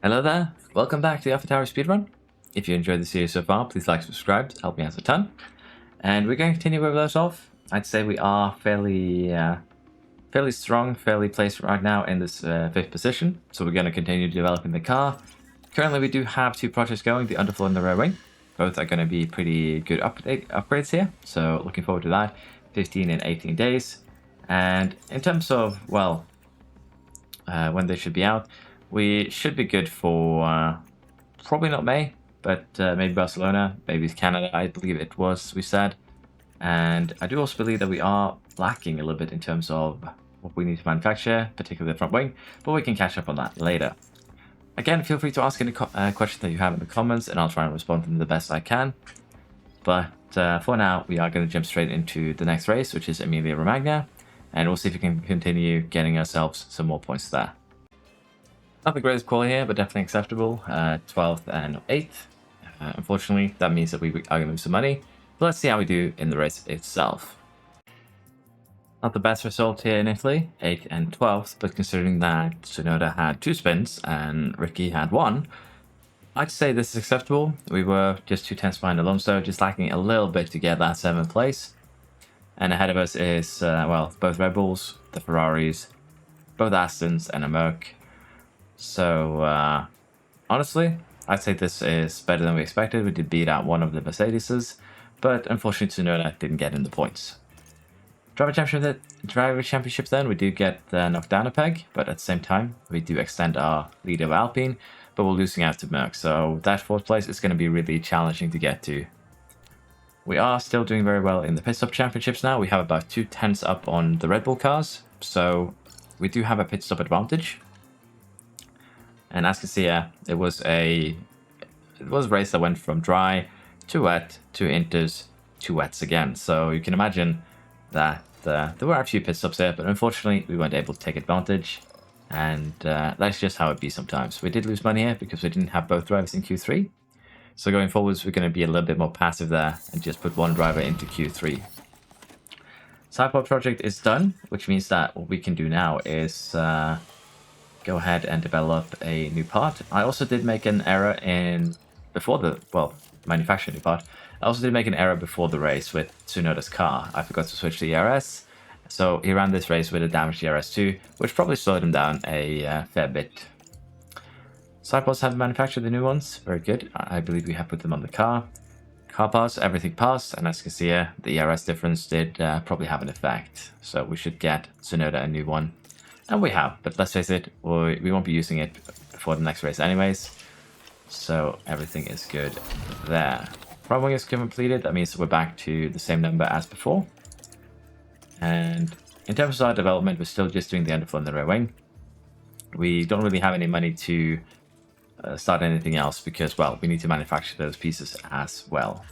Hello there, welcome back to the Alpha Tauri Speedrun. If you enjoyed the series so far, please like and subscribe to help me out a ton. And we're going to continue where we left off. I'd say we are fairly strong, fairly placed right now in this 5th position. So we're going to continue developing the car. Currently we do have 2 projects going, the underfloor and the rear wing. Both are going to be pretty good upgrades here. So looking forward to that. 15 and 18 days. And in terms of, well, when they should be out, we should be good for probably not May, but maybe Barcelona, maybe Canada, I believe it was, we said. And I do also believe that we are lacking a little bit in terms of what we need to manufacture, particularly the front wing, but we can catch up on that later. Again, feel free to ask any questions that you have in the comments, and I'll try and respond to them the best I can. But for now, we are going to jump straight into the next race, which is Emilia Romagna, and we'll see if we can continue getting ourselves some more points there. Not the greatest quality here, but definitely acceptable. 12th and 8th. Unfortunately, that means that we are going to lose some money. But let's see how we do in the race itself. Not the best result here in Italy, 8th and 12th, but considering that Tsunoda had 2 spins and Ricky had 1, I'd say this is acceptable. We were just 2 tenths behind Alonso, just lacking a little bit to get that 7th place. And ahead of us is, well, both Red Bulls, the Ferraris, both Astons, and a Merc. So, honestly, I'd say this is better than we expected. We did beat out one of the Mercedeses, but unfortunately Tsunoda didn't get in the points. Driver Championship then, we do get knocked down a peg, but at the same time, we do extend our lead over Alpine, but we're losing out to Merc, so that 4th place is going to be really challenging to get to. We are still doing very well in the Pit Stop Championships now. We have about 2 tenths up on the Red Bull cars, so we do have a pit stop advantage. And as you can see here, it was a race that went from dry to wet to inters to wets again. So you can imagine that there were a few pit stops there, but unfortunately we weren't able to take advantage. And that's just how it be sometimes. We did lose money here because we didn't have both drivers in Q3. So going forwards, we're going to be a little bit more passive there and just put one driver into Q3. Sidepod project is done, which means that what we can do now is go ahead and develop a new part. I also did make an error manufacturing new part. I also did make an error before the race with Tsunoda's car. I forgot to switch the ERS, so he ran this race with a damaged ERS too, which probably slowed him down a fair bit. Sidepods have manufactured the new ones, very good. I believe we have put them on the car. Car parts, everything passed, and as you can see here, the ERS difference did probably have an effect. So we should get Tsunoda a new one. And we have, but let's face it, we won't be using it before the next race anyways. So everything is good there. Front wing is completed, that means we're back to the same number as before. And in terms of our development, we're still just doing the underfloor and the rear wing. We don't really have any money to start anything else because, well, we need to manufacture those pieces as well.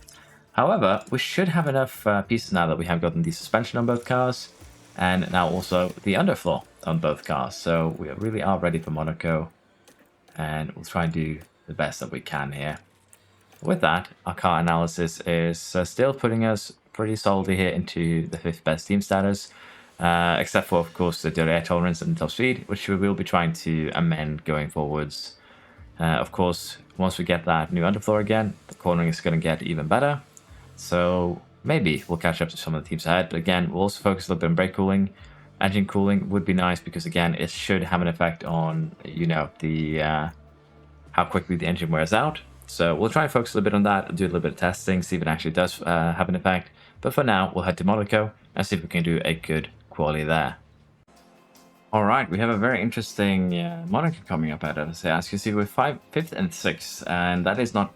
However, we should have enough pieces now that we have gotten the suspension on both cars, and now also the underfloor on both cars. So we really are ready for Monaco, and we'll try and do the best that we can here. With that, our car analysis is still putting us pretty solidly here into the 5th best team status, except for, of course, the dirty air tolerance and the top speed, which we will be trying to amend going forwards. Of course, once we get that new underfloor again, the cornering is going to get even better. So maybe we'll catch up to some of the teams ahead, but again, we'll also focus a little bit on brake cooling. Engine cooling would be nice because, again, it should have an effect on, you know, the how quickly the engine wears out. So we'll try and focus a little bit on that and do a little bit of testing, see if it actually does have an effect. But for now, we'll head to Monaco and see if we can do a good quality there. All right, we have a very interesting Monaco coming up at us. As you can see, we're 5th and 6th, and that is not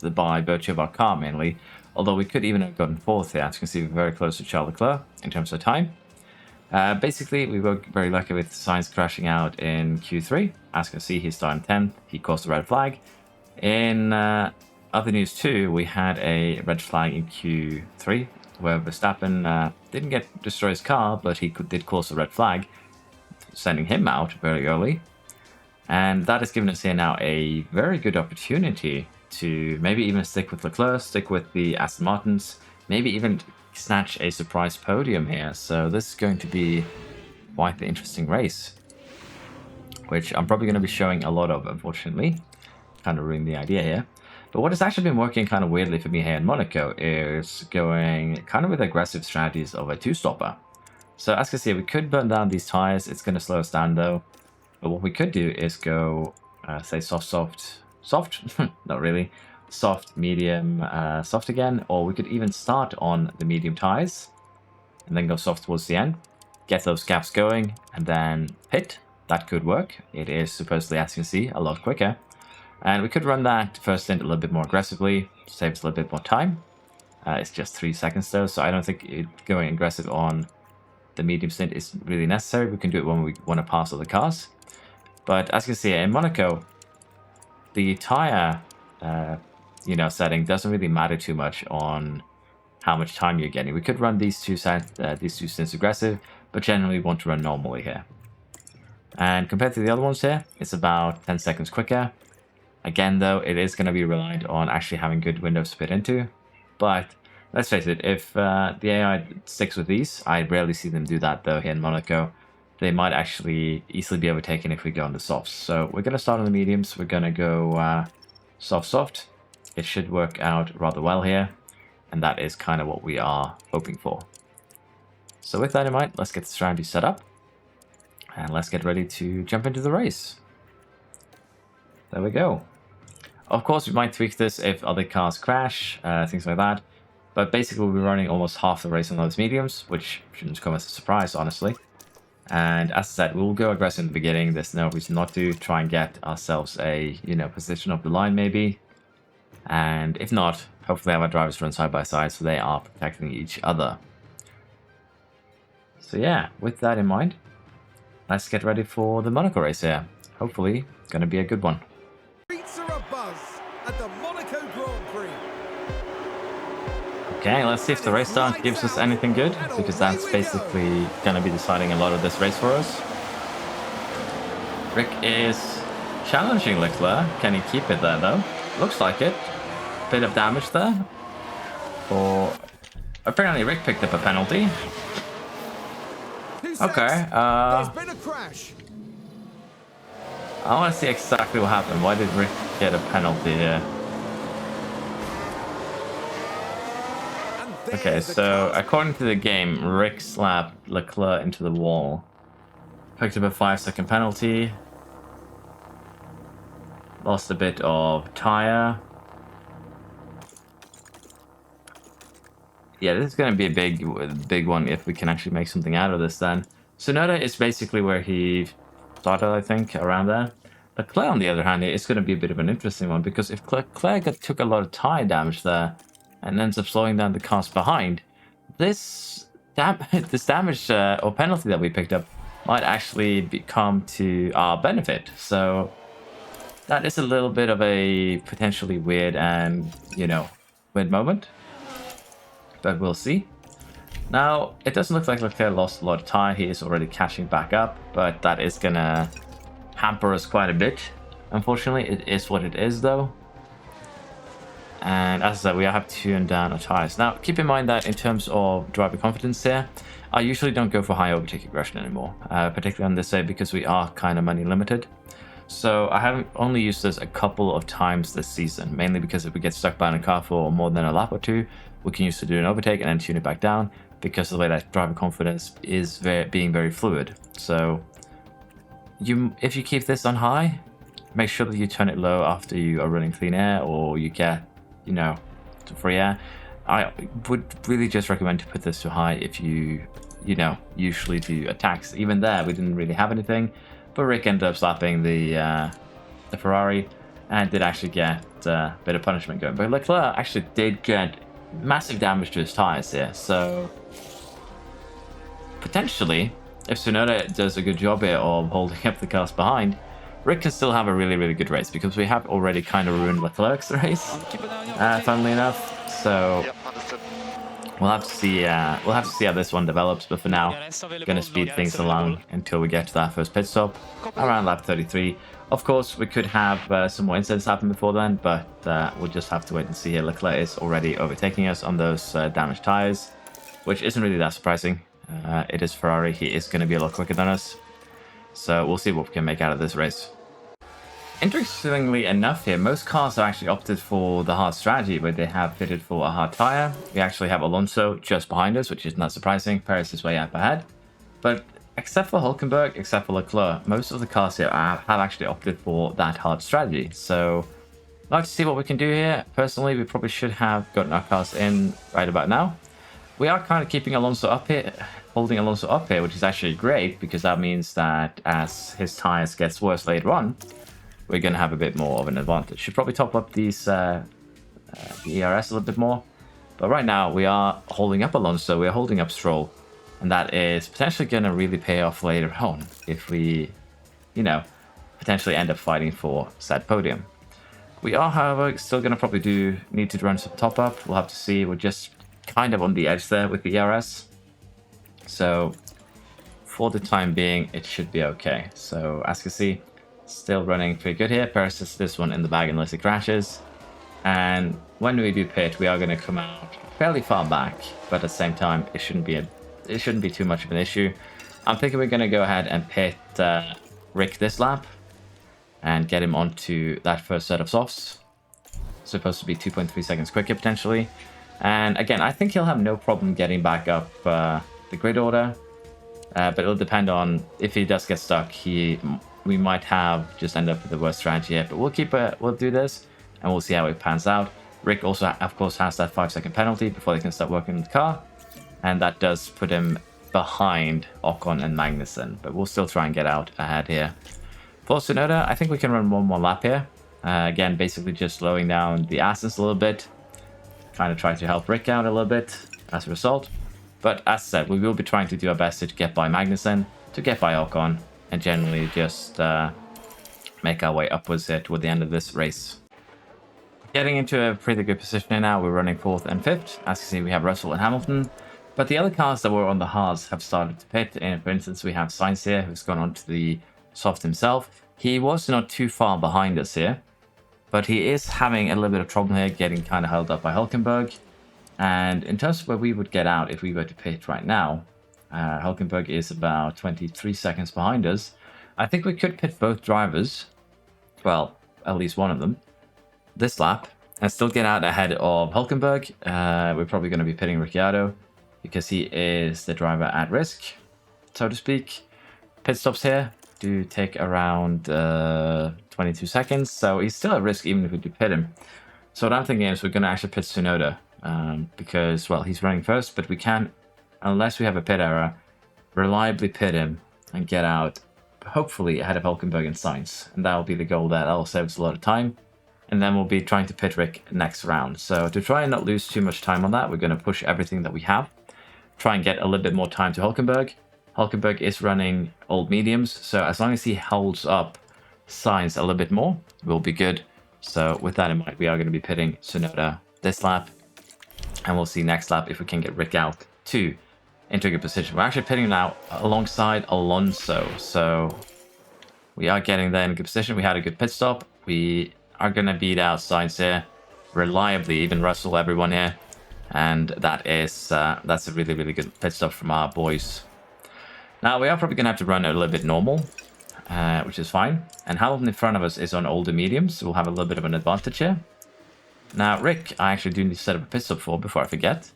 by virtue of our car mainly. Although we could even have gotten 4th here. As you can see, we're very close to Charles Leclerc in terms of time. Basically, we were very lucky with Sainz crashing out in Q3. As you can see, he's starting 10th. He caused a red flag. In other news too, we had a red flag in Q3 where Verstappen didn't destroy his car, but he did cause a red flag, sending him out very early. And that has given us here now a very good opportunity to maybe even stick with Leclerc, stick with the Aston Martins, maybe even snatch a surprise podium here. So this is going to be quite the interesting race. which I'm probably going to be showing a lot of, unfortunately. Kind of ruining the idea here. But what has actually been working kind of weirdly for me here in Monaco is going kind of with aggressive strategies of a two-stopper. So as you can see, we could burn down these tires. It's going to slow us down though. But what we could do is go, say soft, not really, soft, medium, soft again. Or we could even start on the medium tires and then go soft towards the end. Get those gaps going and then pit. That could work. It is supposedly, as you can see, a lot quicker. And we could run that first stint a little bit more aggressively, save us a little bit more time. It's just 3 seconds though, so I don't think going aggressive on the medium stint is really necessary. We can do it when we want to pass other cars. But as you can see, in Monaco, the tire setting doesn't really matter too much on how much time you're getting. We could run these two stints aggressive, but generally we want to run normally here. And compared to the other ones here, it's about 10 seconds quicker. Again, though, it is going to be reliant on actually having good windows to pit into. But let's face it, if the AI sticks with these, I rarely see them do that, though, here in Monaco. They might actually easily be overtaken if we go on the softs. So we're going to start on the mediums. We're going to go soft. It should work out rather well here. And that is kind of what we are hoping for. So with that in mind, let's get the strategy set up. And let's get ready to jump into the race. There we go. Of course, we might tweak this if other cars crash, things like that. But basically, we'll be running almost half the race on those mediums, which shouldn't come as a surprise, honestly. And as I said, we'll go aggressive in the beginning. There's no reason not to try and get ourselves a, position of the line, maybe. And if not, hopefully have our drivers run side by side so they are protecting each other. So yeah, with that in mind, let's get ready for the Monaco race here. Hopefully, going to be a good one. At the Monaco Grand Prix. Okay, let's see if the race start gives us anything good, because that's basically going to be deciding a lot of this race for us. Rick is challenging Leclerc. Can he keep it there though? Looks like it. Bit of damage there. Apparently Rick picked up a penalty. Okay, there's been a crash. I want to see exactly what happened. Why did Rick get a penalty here? Okay, so according to the game, Rick slapped Leclerc into the wall. Picked up a 5-second penalty. Lost a bit of tire. Yeah, this is going to be a big one if we can actually make something out of this then. Sonoda is basically where he started, I think, around there. Leclerc, on the other hand, is going to be a bit of an interesting one, because if Leclerc took a lot of tire damage there and ends up slowing down the cars behind, this damage or penalty that we picked up might actually come to our benefit. So that is a little bit of a potentially weird and, weird moment. But we'll see. Now, it doesn't look like Leclerc lost a lot of tire. He is already catching back up, but that is going to hamper us quite a bit. Unfortunately, it is what it is, though. And as I said, we have to tune down our tires. Now, keep in mind that in terms of driver confidence here, I usually don't go for high overtake aggression anymore, particularly on this day because we are kind of money limited. So I haven't only used this a couple of times this season, mainly because if we get stuck behind a car for more than a lap or two, we can use to do an overtake and then tune it back down, because of the way that driver confidence is being very fluid. So if you keep this on high, make sure that you turn it low after you are running clean air or you get, to free air. I would really just recommend to put this to high if you, usually do attacks. Even there, we didn't really have anything, but Rick ended up slapping the Ferrari and did actually get a bit of punishment going. But Leclerc actually did get massive damage to his tires here, so potentially, if Tsunoda does a good job here of holding up the cars behind, Rick can still have a really, really good race, because we have already kind of ruined Leclerc's race, funnily enough. So we'll have to see. We'll have to see how this one develops. But for now, gonna speed things along until we get to that first pit stop around lap 33. Of course, we could have some more incidents happen before then, but we'll just have to wait and see here. Leclerc is already overtaking us on those damaged tires, which isn't really that surprising. It is Ferrari. He is going to be a lot quicker than us. So we'll see what we can make out of this race. Interestingly enough here, most cars have actually opted for the hard strategy, where they have fitted for a hard tire. We actually have Alonso just behind us, which is not surprising. Perez is way up ahead. But except for Hülkenberg, except for Leclerc, most of the cars here have actually opted for that hard strategy. So I'd like to see what we can do here. Personally, we probably should have gotten our cars in right about now. We are kind of keeping Alonso up here, holding Alonso up here, which is actually great, because that means that as his tires gets worse later on, we're going to have a bit more of an advantage. Should probably top up these the ERS a little bit more. But right now, we are holding up Alonso, we're holding up Stroll. And that is potentially going to really pay off later on if we, you know, potentially end up fighting for said podium. We are, however, still going to probably need to run some top up. We'll have to see. We're just kind of on the edge there with the ERS. So for the time being, it should be okay. So as you can see, still running pretty good here. Perez has this one in the bag unless it crashes. And when we do pit, we are going to come out fairly far back, but at the same time, it shouldn't be too much of an issue. I'm thinking we're going to go ahead and pit Rick this lap and get him onto that first set of softs. Supposed to be 2.3 seconds quicker potentially. And again, I think he'll have no problem getting back up the grid order, but it'll depend on if he does get stuck. We might have just end up with the worst strategy here, but we'll do this and we'll see how it pans out. Rick also, of course, has that 5-second penalty before they can start working on the car, and that does put him behind Ocon and Magnussen, but we'll still try and get out ahead here. For Tsunoda, I think we can run one more lap here. Again, basically just slowing down the Astons a little bit, kind of try to help Rick out a little bit as a result. But as said, we will be trying to do our best to get by Magnussen, to get by Ocon, and generally just make our way upwards here toward the end of this race. Getting into a pretty good position here now. We're running 4th and 5th. As you see, we have Russell and Hamilton. But the other cars that were on the hards have started to pit. And for instance, we have Sainz here, who's gone on to the soft himself. He was not too far behind us here, but he is having a little bit of trouble here, getting kind of held up by Hülkenberg. And in terms of where we would get out if we were to pit right now, Hülkenberg is about 23 seconds behind us. I think we could pit both drivers, well, at least one of them, this lap, and still get out ahead of Hülkenberg. We're probably going to be pitting Ricciardo because he is the driver at risk, so to speak. Pit stops here do take around 22 seconds, so he's still at risk even if we do pit him. So what I'm thinking is we're going to actually pit Tsunoda because, well, he's running first, but we can, unless we have a pit error, reliably pit him and get out, hopefully ahead of Hülkenberg and Sainz. And that will be the goal there. That will save us a lot of time. And then we'll be trying to pit Rick next round. So to try and not lose too much time on that, we're going to push everything that we have. Try and get a little bit more time to Hülkenberg. Hülkenberg is running old mediums, so as long as he holds up Sainz a little bit more, we'll be good. So with that in mind, we are going to be pitting Tsunoda this lap. And we'll see next lap if we can get Rick out too into a good position. We're actually pitting now alongside Alonso. So we are getting there in a good position. We had a good pit stop. We are going to beat out Sainz here reliably, even Russell, everyone here. And that is that's a really, really good pit stop from our boys. Now, we are probably going to have to run a little bit normal, which is fine. And Hamilton in front of us is on older mediums, so we'll have a little bit of an advantage here. Now, Rick, I actually do need to set up a pit stop for before I forget.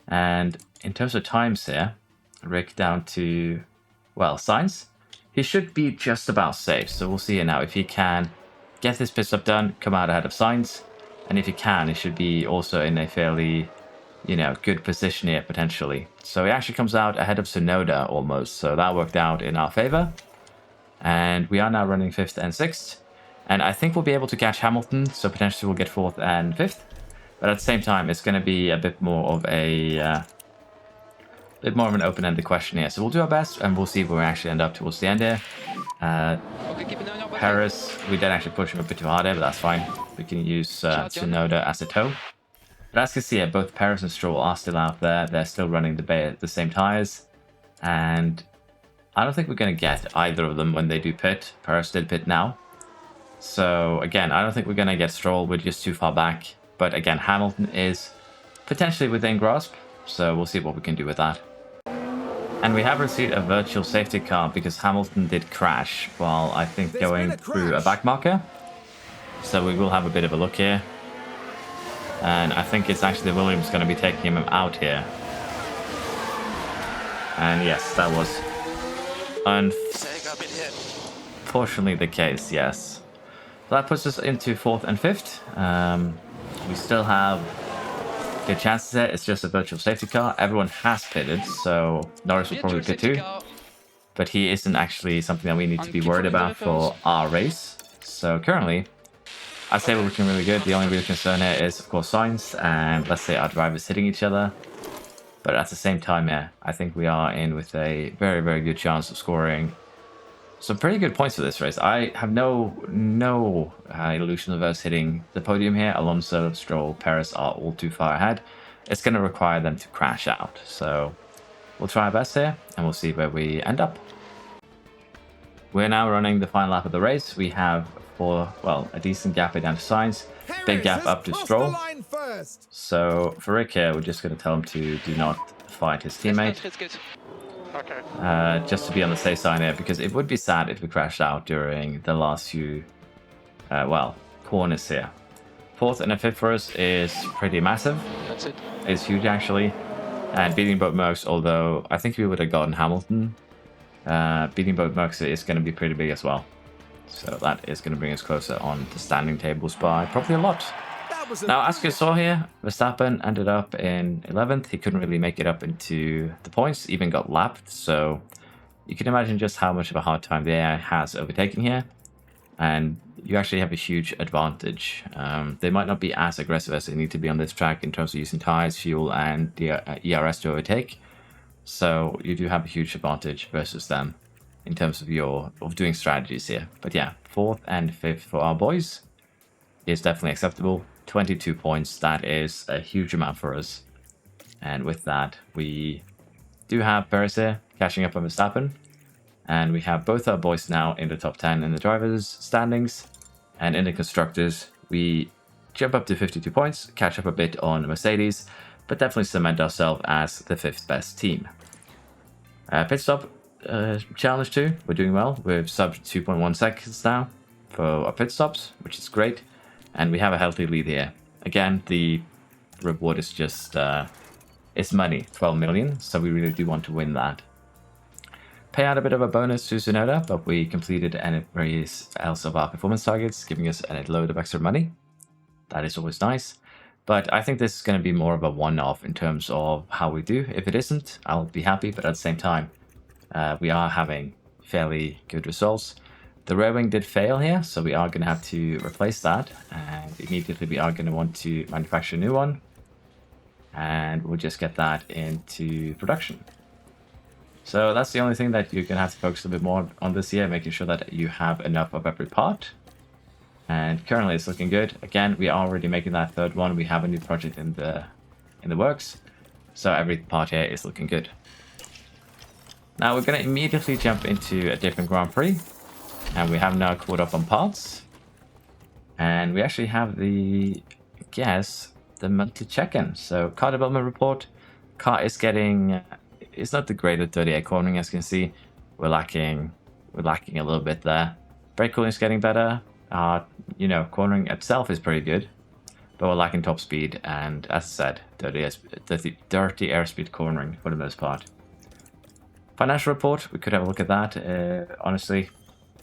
And in terms of times here, Rick down to, well, Sainz. He should be just about safe, so we'll see here now if he can get this pit stop done, come out ahead of Sainz. And if he can, he should be also in a fairly, you know, good position here potentially. So he actually comes out ahead of Tsunoda almost, so that worked out in our favor. And we are now running 5th and 6th. And I think we'll be able to catch Hamilton, so potentially we'll get 4th and 5th. But at the same time, it's going to be a bit more of an open-ended question here. So we'll do our best, and we'll see where we actually end up towards the end here. Paris, we did actually push him a bit too hard here, but that's fine. We can use Tsunoda as a tow. But as you can see here, both Paris and Stroll are still out there. They're still running the same tires. And I don't think we're going to get either of them when they do pit. Paris did pit now. So again, I don't think we're going to get Stroll. We're just too far back. But again, Hamilton is potentially within grasp. So we'll see what we can do with that. And we have received a virtual safety car because Hamilton did crash while I think There's going been a through a crash. back marker. So we will have a bit of a look here. And I think it's actually Williams going to be taking him out here. And yes, that was unfortunately the case, yes. So that puts us into 4th and 5th. We still have good chances there. It's just a virtual safety car. Everyone has pitted, so Norris will probably pit too. But he isn't actually something that we need to be worried about for our race. So currently, I'd say we're looking really good. The only real concern here is, of course, signs, and let's say our drivers hitting each other. But at the same time, yeah, I think we are in with a very, very good chance of scoring some pretty good points for this race. I have no illusion of us hitting the podium here. Alonso, Stroll, Perez are all too far ahead. It's going to require them to crash out. So we'll try our best here, and we'll see where we end up. We're now running the final lap of the race. We have a decent gap down to Sainz, big gap up to Stroll. So for Rick here, we're just going to tell him to do not fight his teammate. Okay. Just to be on the safe side here, because it would be sad if we crashed out during the last few, corners here. 4th and a 5th for us is pretty massive. That's it. It's huge, actually. And beating both Mercs, although I think we would have gotten Hamilton, beating both Mercs is going to be pretty big as well. So that is going to bring us closer on the standing tables by probably a lot. Now, as you saw here, Verstappen ended up in 11th. He couldn't really make it up into the points, even got lapped. So you can imagine just how much of a hard time the AI has overtaking here. And you actually have a huge advantage. They might not be as aggressive as they need to be on this track in terms of using tires, fuel, and the ERS to overtake. So you do have a huge advantage versus them in terms of doing strategies here. But yeah, 4th and 5th for our boys is definitely acceptable. 22 points, that is a huge amount for us. And with that, we do have Perez here catching up on Verstappen. And we have both our boys now in the top 10 in the drivers' standings. And in the constructors, we jump up to 52 points, catch up a bit on Mercedes, but definitely cement ourselves as the 5th best team. Pit stop challenge 2, we're doing well. We've subbed 2.1 seconds now for our pit stops, which is great. And we have a healthy lead here. Again, the reward is just, it's money, 12 million. So we really do want to win that. Pay out a bit of a bonus to Tsunoda, but we completed every else of our performance targets, giving us a load of extra money. That is always nice. But I think this is going to be more of a one-off in terms of how we do. If it isn't, I'll be happy. But at the same time, we are having fairly good results. The rear wing did fail here, so we are going to have to replace that. And immediately we are going to want to manufacture a new one. And we'll just get that into production. So that's the only thing that you're going to have to focus a bit more on this year, making sure that you have enough of every part. And currently it's looking good. Again, we are already making that 3rd one. We have a new project in the works. So every part here is looking good. Now we're going to immediately jump into a different Grand Prix. And we have now caught up on parts. And we actually have the monthly check-in. So car development report. Car is getting, it's not the great at 38 cornering, as you can see. We're lacking a little bit there. Brake cooling is getting better. Cornering itself is pretty good. But we're lacking top speed and, as I said, dirty airspeed cornering for the most part. Financial report, we could have a look at that. Honestly,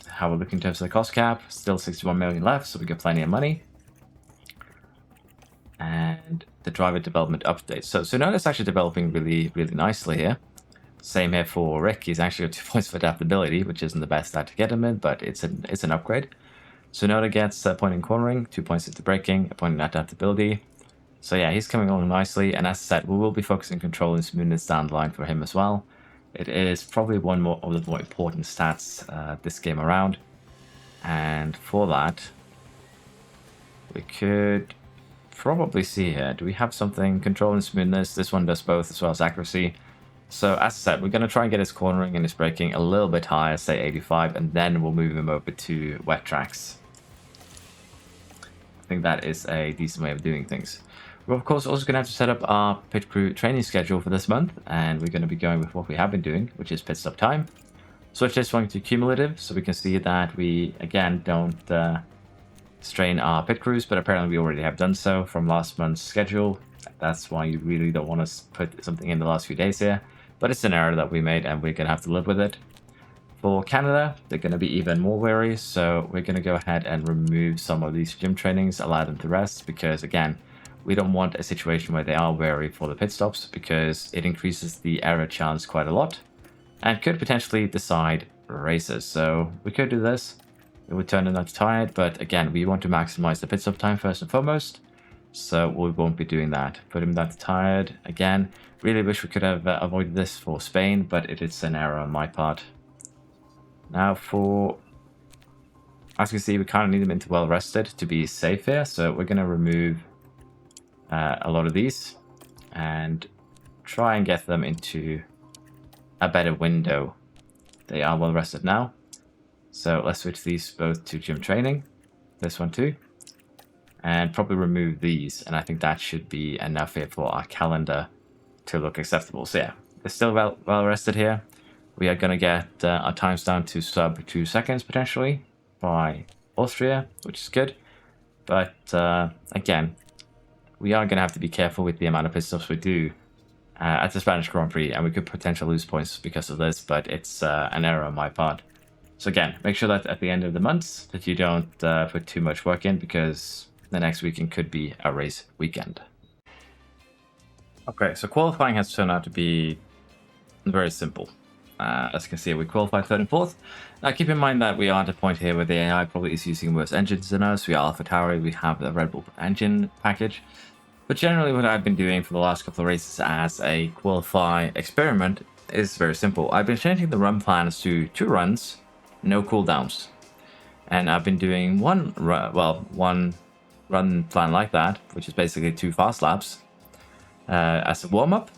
how we're looking in terms of the cost cap, still 61 million left, so we got plenty of money. And the driver development update. So Tsunoda's actually developing really, really nicely here. Same here for Rick. He's actually got 2 points for adaptability, which isn't the best stat to get him in, but it's an upgrade. Tsunoda gets a point in cornering, 2 points into braking, a point in adaptability. So yeah, he's coming along nicely. And as I said, we will be focusing control and smoothness down the line for him as well. It is probably one of the more important stats this game around. And for that, we could probably see here. Do we have something? Control and smoothness. This one does both as well as accuracy. So as I said, we're going to try and get his cornering and his braking a little bit higher, say 85, and then we'll move him over to wet tracks. I think that is a decent way of doing things. We're of course also going to have to set up our pit crew training schedule for this month, and we're going to be going with what we have been doing, which is pit stop time. Switch this one to cumulative, so we can see that we, again, don't strain our pit crews, but apparently we already have done so from last month's schedule. That's why you really don't want to put something in the last few days here, but it's an error that we made and we're going to have to live with it. For Canada, they're going to be even more wary, so we're going to go ahead and remove some of these gym trainings, allow them to rest, because again, we don't want a situation where they are wary for the pit stops, because it increases the error chance quite a lot and could potentially decide races. So we could do this. It would turn them not tired, but again, we want to maximize the pit stop time first and foremost, so we won't be doing that. Put him that tired. Again, really wish we could have avoided this for Spain, but it is an error on my part. Now for, as you can see, we kind of need them into well rested to be safe here, so we're going to remove a lot of these and try and get them into a better window. They are well rested now. So let's switch these both to gym training. This one too. And probably remove these. And I think that should be enough here for our calendar to look acceptable. So yeah, they're still well rested here. We are going to get our times down to sub 2 seconds potentially by Austria, which is good. But again, we are going to have to be careful with the amount of pit stops we do at the Spanish Grand Prix. And we could potentially lose points because of this, but it's an error on my part. So again, make sure that at the end of the month that you don't put too much work in, because the next weekend could be a race weekend. Okay, so qualifying has turned out to be very simple. As you can see, we qualified 3rd and 4th. Now keep in mind that we are at a point here where the AI probably is using worse engines than us. We are Alpha Tauri, we have the Red Bull engine package. But generally what I've been doing for the last couple of races as a qualify experiment is very simple. I've been changing the run plans to 2 runs, no cooldowns, and I've been doing one run plan like that, which is basically 2 fast laps as a warm-up,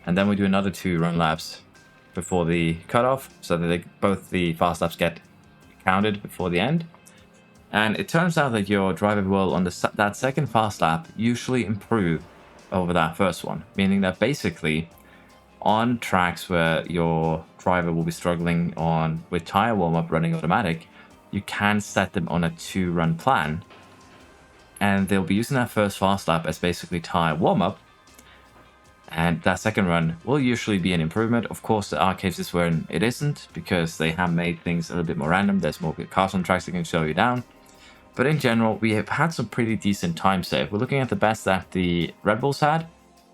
and then we do another 2 run laps before the cutoff, so that both the fast laps get counted before the end. And it turns out that your driver will on that second fast lap usually improve over that first one, meaning that basically on tracks where your driver will be struggling with tire warm-up running automatic, you can set them on a 2-run plan, and they'll be using that first fast lap as basically tire warm-up, and that second run will usually be an improvement. Of course, there are cases where it isn't, because they have made things a little bit more random. There's more cars on tracks that can slow you down, but in general, we have had some pretty decent time save. We're looking at the best that the Red Bulls had,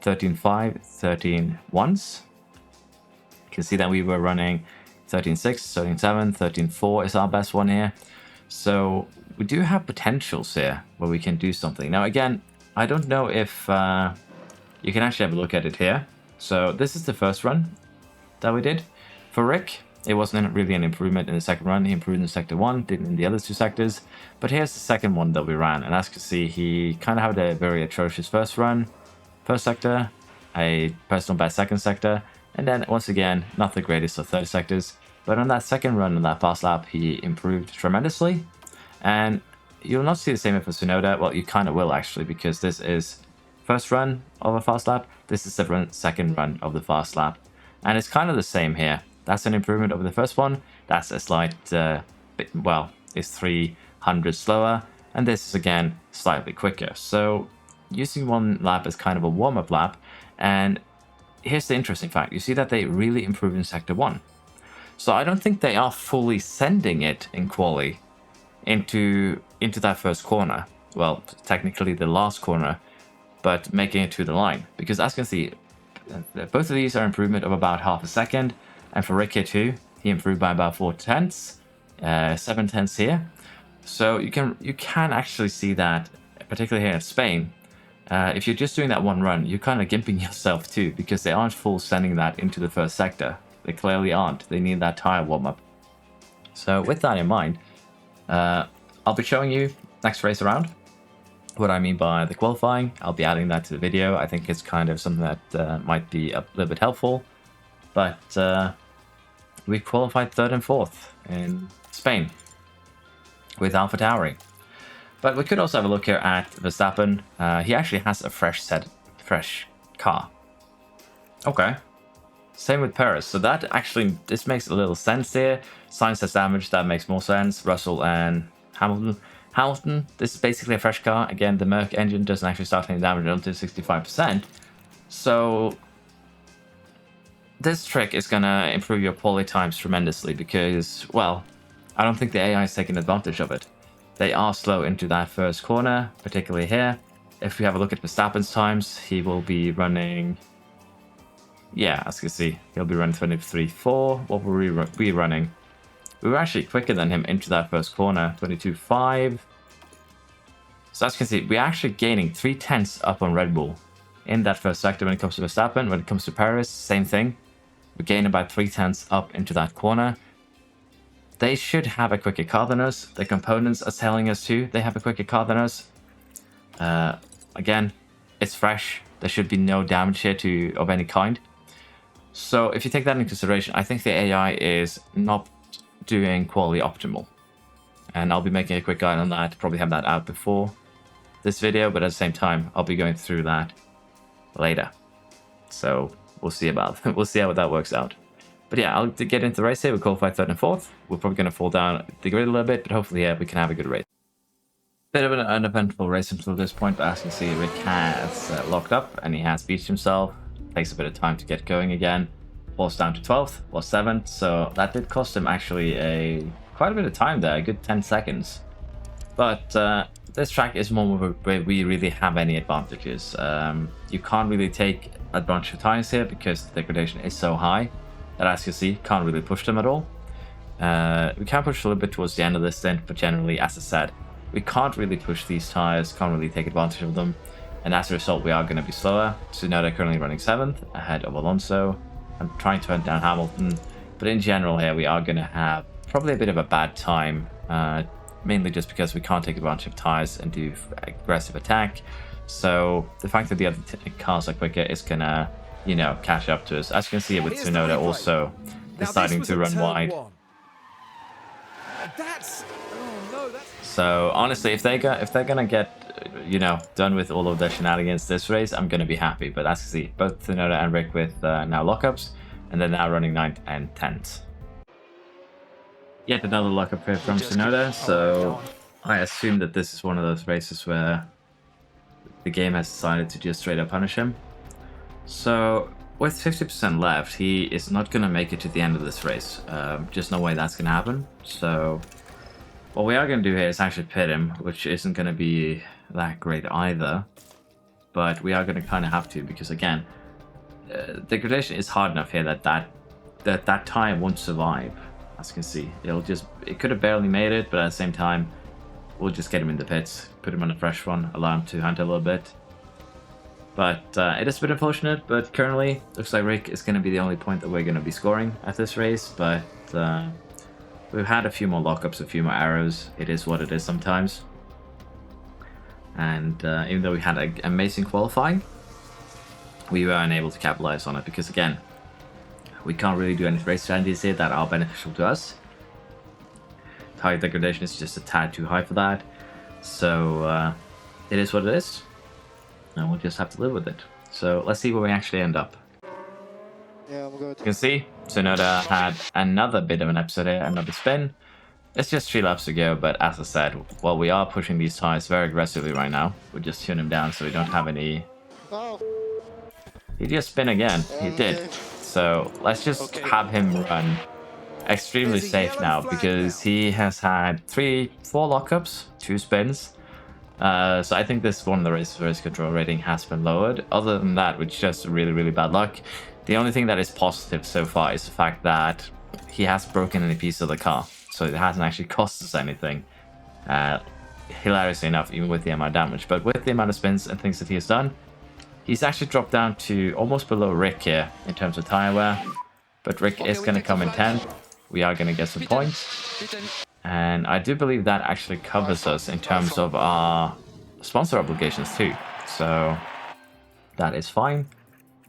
13.5, 13.1s. You can see that we were running 13.6, 13.7, 13.4 is our best one here. So we do have potentials here where we can do something. Now again, I don't know if you can actually have a look at it here. So this is the first run that we did. For Rick, it wasn't really an improvement in the second run. He improved in sector 1, didn't in the other 2 sectors. But here's the second one that we ran. And as you can see, he kind of had a very atrocious first sector, a personal best second sector, and then once again, not the greatest of third sectors. But on that second run, on that fast lap, he improved tremendously. And you'll not see the same for Tsunoda. Well, you kind of will actually, because this is first run of a fast lap. This is the second run of the fast lap. And it's kind of the same here. That's an improvement over the first one. That's a slight, it's 300 slower. And this is again, slightly quicker. So using one lap as kind of a warm-up lap. And here's the interesting fact. You see that they really improve in sector 1. So I don't think they are fully sending it in quali into that first corner. Well, technically the last corner, but making it to the line. Because as you can see, both of these are improvement of about half a second. And for Rick here too, he improved by about 4 tenths, 7 tenths here. So you can actually see that, particularly here in Spain, if you're just doing that one run, you're kind of gimping yourself too, because they aren't full sending that into the first sector. They clearly aren't. They need that tire warm-up. So with that in mind, I'll be showing you next race around what I mean by the qualifying. I'll be adding that to the video. I think it's kind of something that might be a little bit helpful. But we qualified 3rd and 4th in Spain with Alpha Tauri. But we could also have a look here at Verstappen. He actually has a fresh car. Okay. Same with Perez. So that actually, this makes a little sense here. Sainz has damage, that makes more sense. Russell and Hamilton. Hamilton, this is basically a fresh car. Again, the Merc engine doesn't actually start any damage until 65%. So this trick is going to improve your poly times tremendously because, well, I don't think the AI is taking advantage of it. They are slow into that first corner, particularly here. If we have a look at Verstappen's times, he will be running... Yeah, as you can see, he'll be running 23.4. What were we running? We were actually quicker than him into that first corner, 22.5. So as you can see, we're actually gaining 0.3 up on Red Bull in that first sector when it comes to Verstappen. When it comes to Perez, same thing. We gain about 0.3 up into that corner. They should have a quicker car than us. The components are telling us too they have a quicker car than us. Again, it's fresh. There should be no damage here of any kind. So if you take that into consideration, I think the AI is not doing quality optimal. And I'll be making a quick guide on that, probably have that out before this video, but at the same time, I'll be going through that later. So we'll see we'll see how that works out. But yeah, I'll get into the race here. We qualified 3rd and 4th. We're probably going to fall down the grid a little bit, but hopefully, yeah, we can have a good race. Bit of an uneventful race until this point, but as you can see, Rick has locked up and he has beached himself. Takes a bit of time to get going again. Falls down to 12th, was 7th, so that did cost him actually quite a bit of time there, a good 10 seconds. But this track is more where we really have any advantages. You can't really take a bunch of tires here because the degradation is so high that, as you see, can't really push them at all. We can push a little bit towards the end of this stint, but generally, as I said, we can't really push these tires, can't really take advantage of them, and as a result, we are going to be slower. Tsunoda currently running 7th, ahead of Alonso. I'm trying to hunt down Hamilton, but in general here, we are going to have probably a bit of a bad time, mainly just because we can't take advantage of tires and do aggressive attack. So the fact that the other cars are quicker is going to, you know, catch up to us. As you can see with Tsunoda also deciding to run wide. So honestly, if they're gonna get, you know, done with all of their shenanigans this race, I'm gonna be happy. But as you see, both Tsunoda and Rick with now lockups, and they're now running 9th and 10th. Yet another lockup here from Tsunoda. So I assume that this is one of those races where the game has decided to just straight up punish him. So with 50% left, he is not gonna make it to the end of this race. Just no way that's gonna happen. So what we are going to do here is actually pit him, which isn't going to be that great either. But we are going to kind of have to, because again, degradation is hard enough here that tire won't survive. As you can see, it could have barely made it, but at the same time, we'll just get him in the pits, put him on a fresh one, allow him to hunt a little bit. But it is a bit unfortunate, but currently, looks like Rick is going to be the only point that we're going to be scoring at this race, but we've had a few more lockups, a few more arrows. It is what it is sometimes. And even though we had an amazing qualifying, we were unable to capitalize on it because, again, we can't really do any race strategies here that are beneficial to us. Tire degradation is just a tad too high for that. So it is what it is. And we'll just have to live with it. So let's see where we actually end up. Yeah, we'll go with You can see Tsunoda had another bit of an episode here, another spin. It's just 3 laps to go, but as I said, while we are pushing these tires very aggressively right now, we'll just tune him down so we don't have any... Oh. He just spin again. He did. So let's just have him run extremely safe now because he has had 4 lockups, 2 spins. So I think this is one of the races where his control rating has been lowered. Other than that, which is just really, really bad luck. The only thing that is positive so far is the fact that he has broken any piece of the car. So it hasn't actually cost us anything. Hilariously enough, even with the amount of damage. But with the amount of spins and things that he has done, he's actually dropped down to almost below Rick here in terms of tire wear. But Rick is going to come in 10th. We are going to get some points. And I do believe that actually covers us in terms of our sponsor obligations too. So that is fine.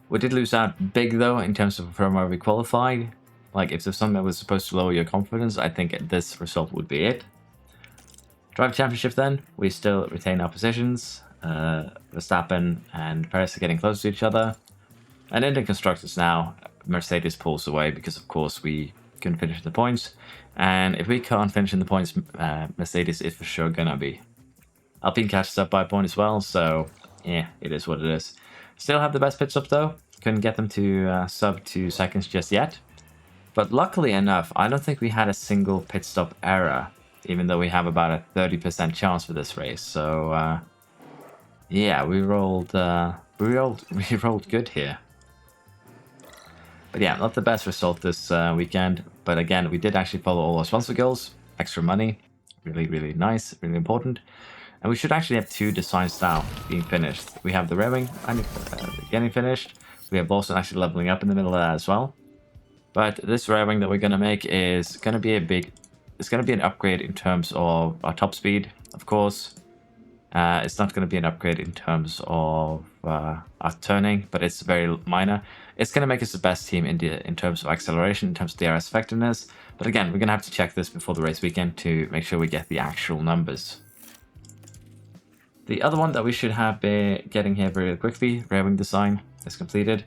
We did lose out big though in terms of from where we qualified. Like if there's something that was supposed to lower your confidence, I think this result would be it. Driver Championship then, we still retain our positions. Verstappen and Perez are getting close to each other. And in the Constructors now, Mercedes pulls away because of course we couldn't finish the points. And if we can't finish in the points, Mercedes is for sure gonna be. Alpine catches up by a point as well, so yeah, it is what it is. Still have the best pit stop though. Couldn't get them to sub 2 seconds just yet. But luckily enough, I don't think we had a single pit stop error, even though we have about a 30% chance for this race. So yeah, we rolled good here. But yeah, not the best result this weekend. But again, we did actually follow all our sponsor goals. Extra money, really, really nice, really important. And we should actually have 2 designs now being finished. We have the rear wing getting finished. We have Boston actually leveling up in the middle of that as well. But this rear wing that we're going to make is going to be it's going to be an upgrade in terms of our top speed, of course. It's not going to be an upgrade in terms of our turning, but it's very minor. It's going to make us the best team in terms of acceleration, in terms of DRS effectiveness. But again, we're going to have to check this before the race weekend to make sure we get the actual numbers. The other one that we should have been getting here very quickly, rear wing design, is completed.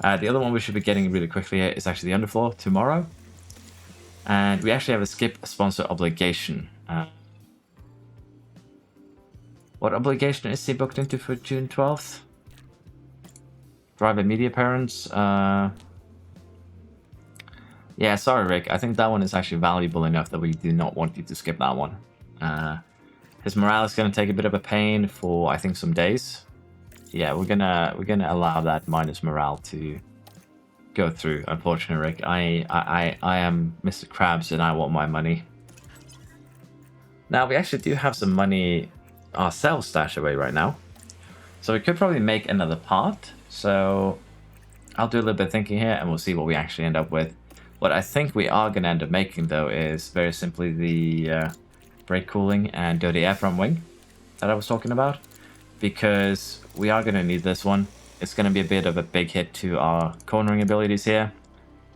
The other one we should be getting really quickly here is actually the underfloor tomorrow. And we actually have a skip sponsor obligation. What obligation is he booked into for June 12th? Driver media parents. Yeah, sorry, Rick. I think that one is actually valuable enough that we do not want you to skip that one. His morale is going to take a bit of a pain for, I think, some days. Yeah, we're gonna allow that minus morale to go through. Unfortunately, Rick, I am Mr. Krabs and I want my money. Now we actually do have some money ourselves stashed away right now, so we could probably make another part. So I'll do a little bit of thinking here, and we'll see what we actually end up with. What I think we are going to end up making though is very simply the brake cooling and dirty air front wing that I was talking about, because we are going to need this one. It's going to be a bit of a big hit to our cornering abilities here.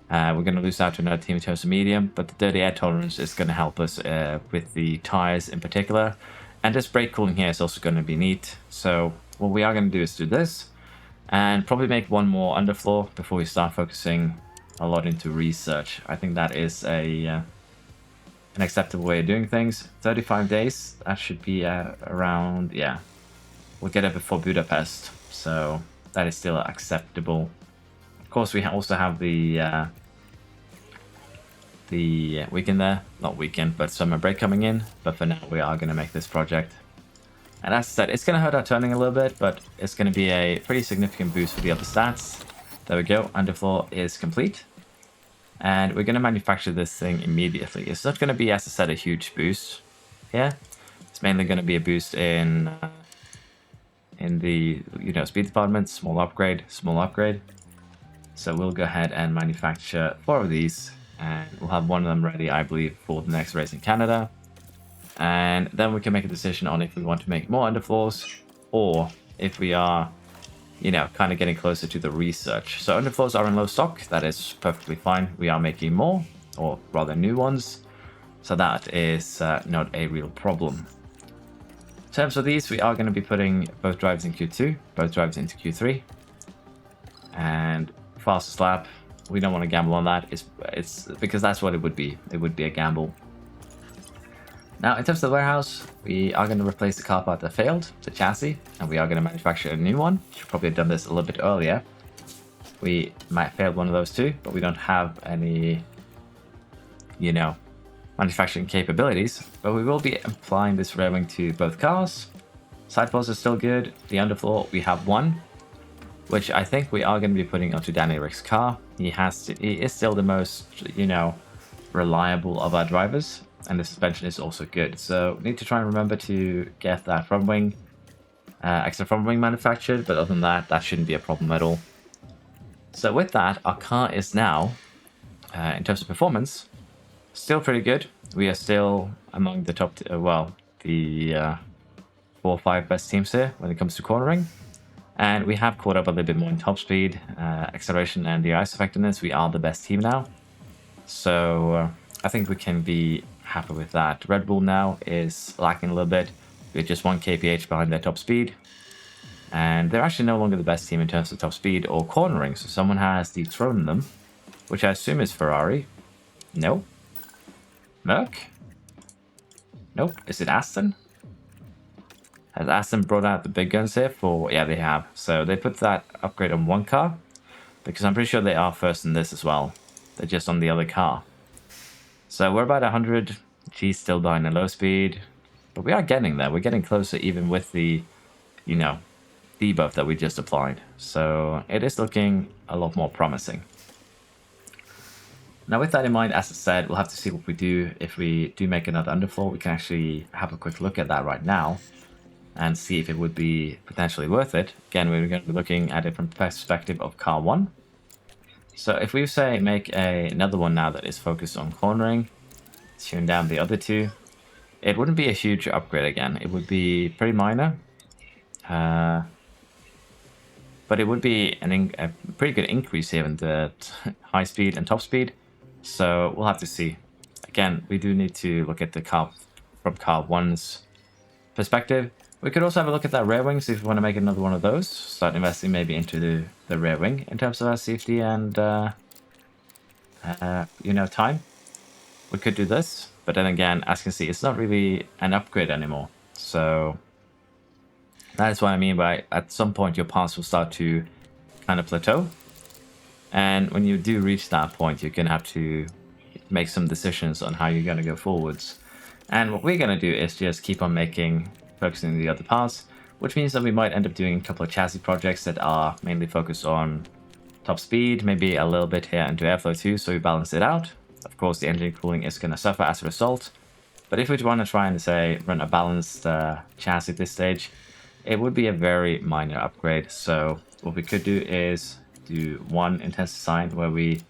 We're going to lose out to another team in terms of medium, but the dirty air tolerance is going to help us with the tires in particular. And this brake cooling here is also going to be neat. So what we are going to do is do this, and probably make one more underfloor before we start focusing a lot into research. I think that is an acceptable way of doing things. 35 days, that should be around, yeah. We'll get it before Budapest, so that is still acceptable. Of course, we also have the weekend there. Not weekend, but summer break coming in. But for now, we are going to make this project. And as I said, it's going to hurt our turning a little bit, but it's going to be a pretty significant boost for the other stats. There we go, underfloor is complete. And we're going to manufacture this thing immediately. It's not going to be, as I said, a huge boost here. It's mainly going to be a boost in the speed department, small upgrade. So we'll go ahead and manufacture 4 of these, and we'll have one of them ready, I believe, for the next race in Canada. And then we can make a decision on if we want to make more underfloors, or if we are, kind of getting closer to the research. So underfloors are in low stock. That is perfectly fine. We are making more, or rather new ones. So that is not a real problem. In terms of these, we are going to be putting both drives in Q2, both drives into Q3. And fastest lap, we don't want to gamble on that. It's because that's what it would be. It would be a gamble. Now, in terms of the warehouse, we are going to replace the car part that failed, the chassis, and we are going to manufacture a new one. Should probably have done this a little bit earlier. We might have failed one of those too, but we don't have any, manufacturing capabilities. But we will be applying this rear wing to both cars. Sidepolls are still good. The underfloor, we have one, which I think we are going to be putting onto Danny Rick's car. He is still the most, reliable of our drivers. And the suspension is also good. So we need to try and remember to get that front wing, extra front wing manufactured. But other than that, that shouldn't be a problem at all. So with that, our car is now, in terms of performance, still pretty good. We are still among the top, the 4 or 5 best teams here when it comes to cornering. And we have caught up a little bit more in top speed, acceleration, and the ice effectiveness. We are the best team now. So I think we can be happy with that. Red Bull now is lacking a little bit. We're just 1 kph behind their top speed. And they're actually no longer the best team in terms of top speed or cornering. So someone has dethroned them, which I assume is Ferrari. No. Merc? Nope. Is it Aston? Has Aston brought out the big guns here for... Yeah, they have. So they put that upgrade on one car. Because I'm pretty sure they are first in this as well. They're just on the other car. So we're about 100 G's still behind the low speed. But we are getting there. We're getting closer even with the, you know, debuff that we just applied. So it is looking a lot more promising. Now with that in mind, as I said, we'll have to see what we do. If we do make another underfloor, we can actually have a quick look at that right now. And see if it would be potentially worth it. Again, we're going to be looking at it from the perspective of car 1. So if we say make another one now that is focused on cornering, tune down the other two, it wouldn't be a huge upgrade again. It would be pretty minor. But it would be a pretty good increase here in the high speed and top speed. So we'll have to see. Again, we do need to look at the car from car 1's perspective. We could also have a look at that rear wing, see if we want to make another one of those. Start investing maybe into the rear wing in terms of our safety and, you know, time. We could do this, but then again, as you can see, it's not really an upgrade anymore. So that is what I mean by at some point your paths will start to kind of plateau. And when you do reach that point, you're going to have to make some decisions on how you're going to go forwards. And what we're going to do is just keep on focusing on the other paths, which means that we might end up doing a couple of chassis projects that are mainly focused on top speed, maybe a little bit here into airflow too, so we balance it out. Of course, the engine cooling is going to suffer as a result, but if we want to try and say run a balanced chassis at this stage, it would be a very minor upgrade. So what we could do is do one intense design where we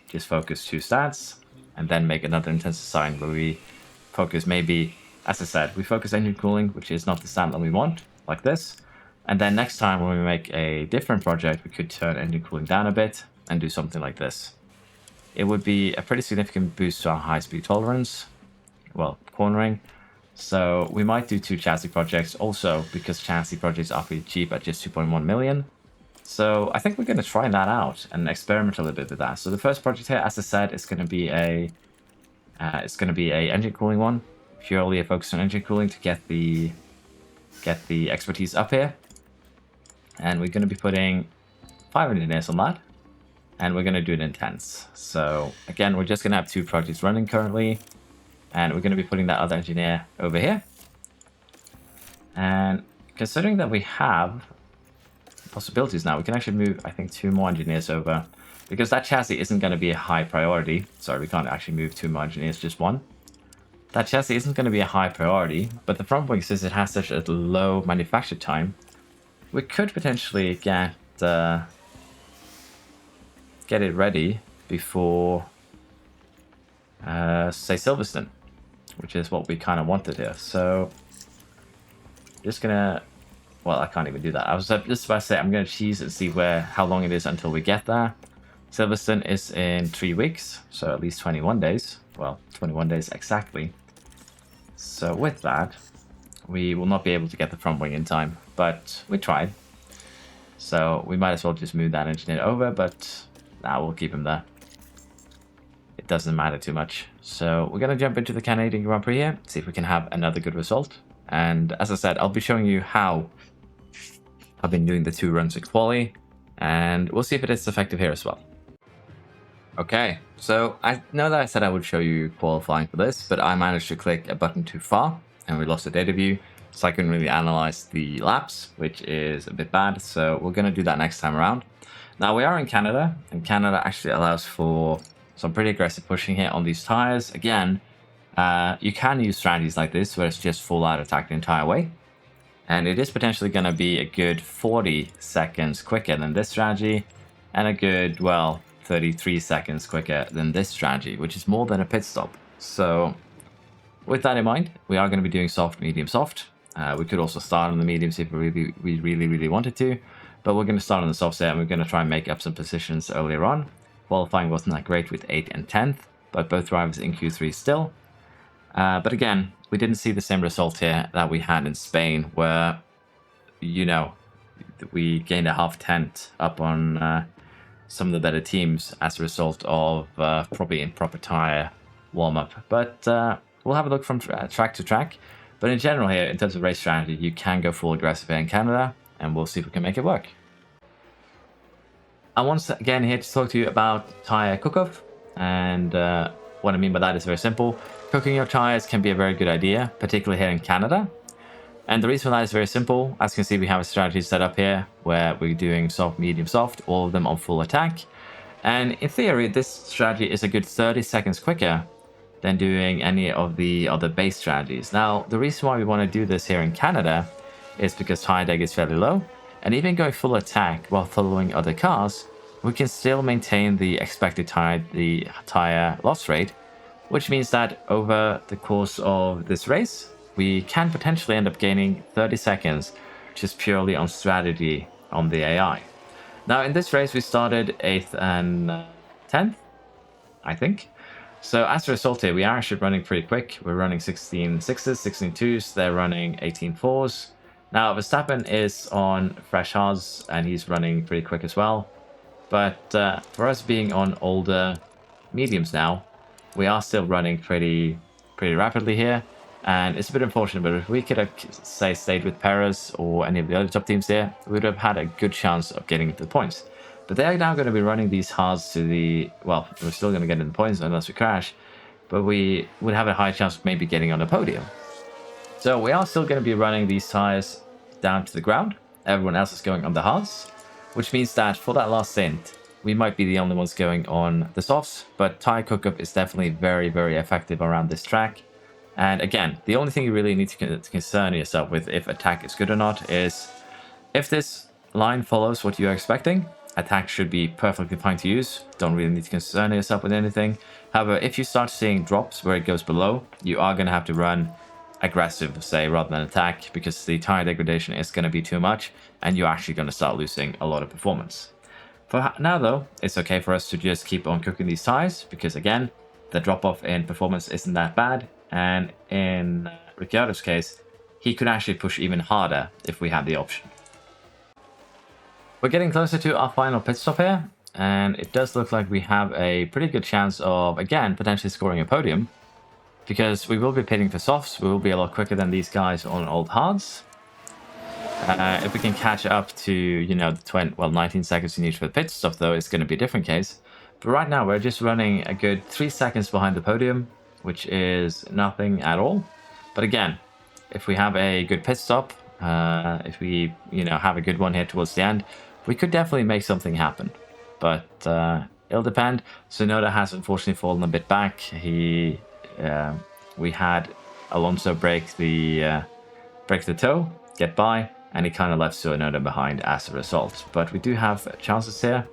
just focus 2 stats, and then make another intense design where we focus maybe, as I said, we focus engine cooling, which is not the stat that we want, like this. And then next time when we make a different project, we could turn engine cooling down a bit and do something like this. It would be a pretty significant boost to our high speed tolerance, well, cornering. So we might do 2 chassis projects also, because chassis projects are pretty cheap at just 2.1 million. So I think we're going to try that out and experiment a little bit with that. So the first project here, as I said, is going to be a engine cooling one. Purely a focus on engine cooling to get the expertise up here. And we're going to be putting 5 engineers on that. And we're going to do it intense. So again, we're just going to have 2 projects running currently. And we're going to be putting that other engineer over here. And considering that we have possibilities now, we can actually move, I think, 2 more engineers over. Because that chassis isn't going to be a high priority. Sorry, we can't actually move 2 more engineers, just 1. That chassis isn't going to be a high priority, but the front wing, since it has such a low manufacture time, we could potentially get it ready before, say, Silverstone, which is what we kind of wanted here. So, just gonna, well, I can't even do that. I was just about to say I'm gonna cheese and see how long it is until we get there. Silverstone is in 3 weeks, so at least 21 days. Well, 21 days exactly. So with that, we will not be able to get the front wing in time, but we tried. So we might as well just move that engineer over, but now we'll keep him there. It doesn't matter too much. So we're going to jump into the Canadian Grand Prix here, see if we can have another good result. And as I said, I'll be showing you how I've been doing the 2 runs in quali, and we'll see if it is effective here as well. Okay, so I know that I said I would show you qualifying for this, but I managed to click a button too far and we lost the data view, so I couldn't really analyze the laps, which is a bit bad. So we're going to do that next time around. Now we are in Canada, and Canada actually allows for some pretty aggressive pushing here on these tires. Again, you can use strategies like this where it's just full out attack the entire way. And it is potentially going to be a good 40 seconds quicker than this strategy, and a good, well, 33 seconds quicker than this strategy, which is more than a pit stop. So with that in mind, we are going to be doing soft, medium, soft. We could also start on the mediums if we really wanted to, but we're going to start on the soft set, and we're going to try and make up some positions earlier on. Qualifying wasn't that great with 8th and 10th, but both drivers in Q3 still. But again, we didn't see the same result here that we had in Spain, where, you know, we gained a half tenth up on some of the better teams as a result of probably improper tire warm-up. But we'll have a look from track to track. But in general here, in terms of race strategy, you can go full aggressive here in Canada, and we'll see if we can make it work. I'm once again here to talk to you about tire cook-off, and what I mean by that is very simple. Cooking your tires can be a very good idea, particularly here in Canada. And the reason for that is very simple. As you can see, we have a strategy set up here where we're doing soft, medium, soft, all of them on full attack. And in theory, this strategy is a good 30 seconds quicker than doing any of the other base strategies. Now, the reason why we want to do this here in Canada is because tire deg is fairly low. And even going full attack while following other cars, we can still maintain the expected tire loss rate, which means that over the course of this race, we can potentially end up gaining 30 seconds just purely on strategy on the AI. Now, in this race, we started 8th and 10th, I think. So as a result here, we are actually running pretty quick. We're running 16 6s, 16 2s. They're running 18 4s. Now, Verstappen is on fresh hards, and he's running pretty quick as well. But for us being on older mediums now, we are still running pretty rapidly here. And it's a bit unfortunate, but if we could have, say, stayed with Perez or any of the other top teams here, we would have had a good chance of getting into the points. But they're now going to be running these hards to the... Well, we're still going to get in the points unless we crash, but we would have a high chance of maybe getting on the podium. So we are still going to be running these tires down to the ground. Everyone else is going on the hards, which means that for that last stint, we might be the only ones going on the softs, but tire cook-up is definitely very, very effective around this track. And again, the only thing you really need to concern yourself with if attack is good or not is if this line follows what you're expecting, attack should be perfectly fine to use. Don't really need to concern yourself with anything. However, if you start seeing drops where it goes below, you are going to have to run aggressive, say, rather than attack, because the tire degradation is going to be too much and you're actually going to start losing a lot of performance. For now, though, it's okay for us to just keep on cooking these tires because, again, the drop-off in performance isn't that bad. And in Ricciardo's case, he could actually push even harder if we had the option. We're getting closer to our final pit stop here, and it does look like we have a pretty good chance of, again, potentially scoring a podium, because we will be pitting for softs. We will be a lot quicker than these guys on old hards. If we can catch up to, you know, the 19 seconds you need for the pit stop, though, it's going to be a different case. But right now, we're just running a good 3 seconds behind the podium, which is nothing at all. But again, if we have a good pit stop, if we, you know, have a good one here towards the end, we could definitely make something happen. But it'll depend. Tsunoda has unfortunately fallen a bit back. We had Alonso break the toe, get by, and he kind of left Tsunoda behind as a result. But we do have chances here,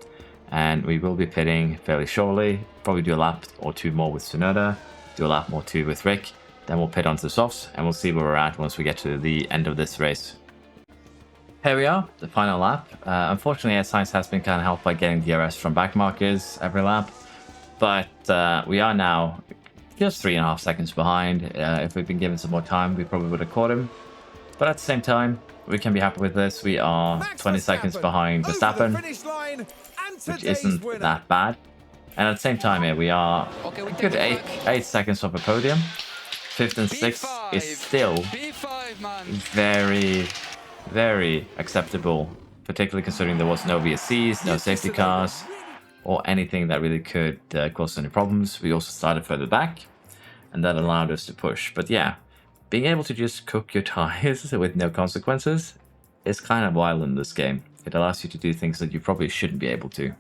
and we will be pitting fairly shortly. Probably do a lap or two more with Tsunoda, do a lap more too with Rick, then we'll pit onto the softs, and we'll see where we're at once we get to the end of this race. Here we are, the final lap. Unfortunately, Sainz has been kind of helped by getting DRS from back markers every lap, but we are now just 3.5 seconds behind. If we'd been given some more time, we probably would have caught him. But at the same time, we can be happy with this. We are 20 seconds behind Verstappen, which isn't that bad. And at the same time here, we are a good 8 seconds off a podium. 5th and 6th is still very, very acceptable, particularly considering there was no VSCs, no safety cars, or anything that really could cause any problems. We also started further back, and that allowed us to push. But yeah, being able to just cook your tires with no consequences is kind of wild in this game. It allows you to do things that you probably shouldn't be able to.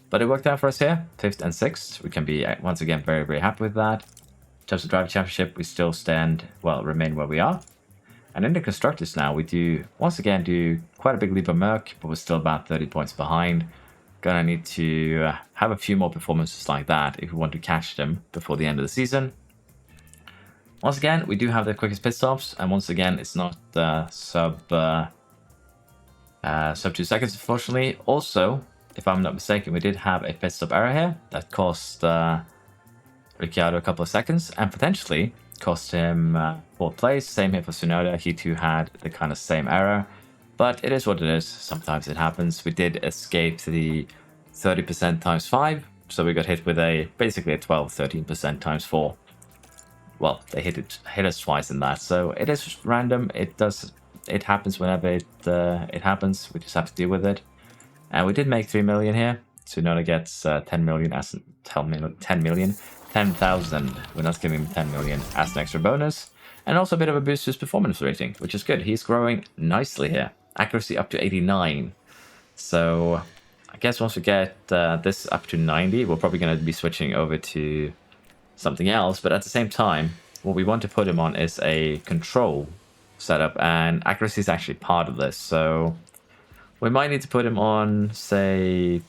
But it worked out for us here, 5th and 6th. We can be, once again, very, very happy with that. In terms of Driver Championship, we still remain where we are. And in the Constructors now, we do, once again, do quite a big leap of Merc, but we're still about 30 points behind. Gonna need to have a few more performances like that if we want to catch them before the end of the season. Once again, we do have the quickest pit stops, and once again, it's not sub 2 seconds, unfortunately. Also, if I'm not mistaken, we did have a pit stop error here that cost Ricciardo a couple of seconds, and potentially cost him 4th place. Same here for Tsunoda. He too had the kind of same error. But it is what it is. Sometimes it happens. We did escape the 30% times 5. So we got hit with basically a 13% times 4. Well, they hit us twice in that. So it is random. It happens whenever it happens. We just have to deal with it. And we did make 3 million here. Tsunoda gets 10 million as 10 million. 10,000. We're not giving him 10 million as an extra bonus. And also a bit of a boost to his performance rating, which is good. He's growing nicely here. Accuracy up to 89. So I guess once we get this up to 90, we're probably going to be switching over to something else. But at the same time, what we want to put him on is a control setup. And accuracy is actually part of this. So we might need to put him on, say,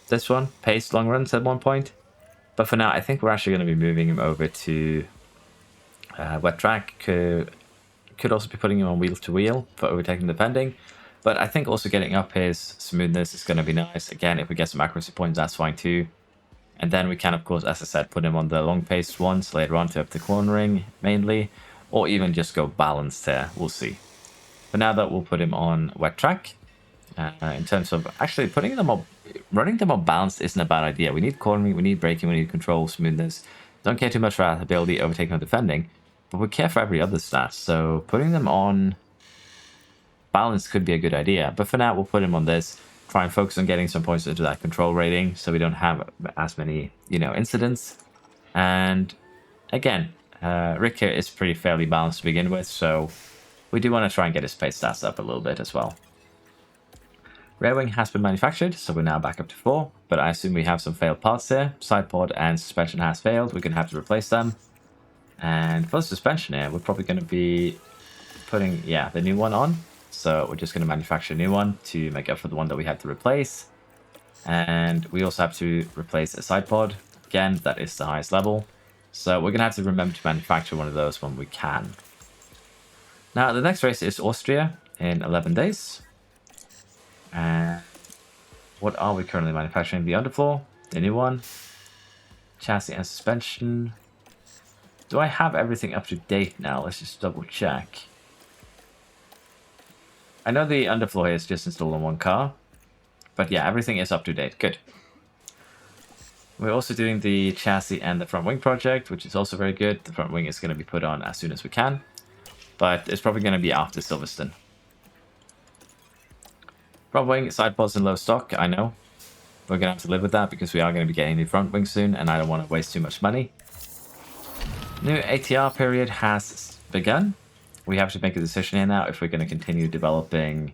this one, pace long runs at one point. But for now, I think we're actually going to be moving him over to wet track. Could also be putting him on wheel to wheel for overtaking depending. But I think also getting up his smoothness is going to be nice. Again, if we get some accuracy points, that's fine too. And then we can, of course, as I said, put him on the long paced ones later on to up the cornering mainly. Or even just go balanced here. We'll see. For now, that we'll put him on wet track. In terms of actually running them on balanced isn't a bad idea. We need cornering, we need braking, we need control, smoothness. Don't care too much for our ability, overtaking or defending, but we care for every other stat. So putting them on balance could be a good idea. But for now, we'll put him on this. Try and focus on getting some points into that control rating, so we don't have as many, incidents. And again, Rick here is pretty fairly balanced to begin with, so we do want to try and get his pace stats up a little bit as well. Rear wing has been manufactured, so we're now back up to 4, but I assume we have some failed parts here. Side pod and suspension has failed, we're going to have to replace them. And for the suspension here, we're probably going to be putting, the new one on. So we're just going to manufacture a new one to make up for the one that we had to replace. And we also have to replace a side pod. Again, that is the highest level. So we're going to have to remember to manufacture one of those when we can. Now, the next race is Austria in 11 days. And what are we currently manufacturing? The underfloor, the new one, chassis and suspension. Do I have everything up to date now? Let's just double check. I know the underfloor here is just installed on one car, but yeah, everything is up to date. Good. We're also doing the chassis and the front wing project, which is also very good. The front wing is going to be put on as soon as we can, but it's probably going to be after Silverstone. Front wing, side pods in low stock, I know. We're going to have to live with that because we are going to be getting the front wing soon and I don't want to waste too much money. New ATR period has begun. We have to make a decision here now if we're going to continue developing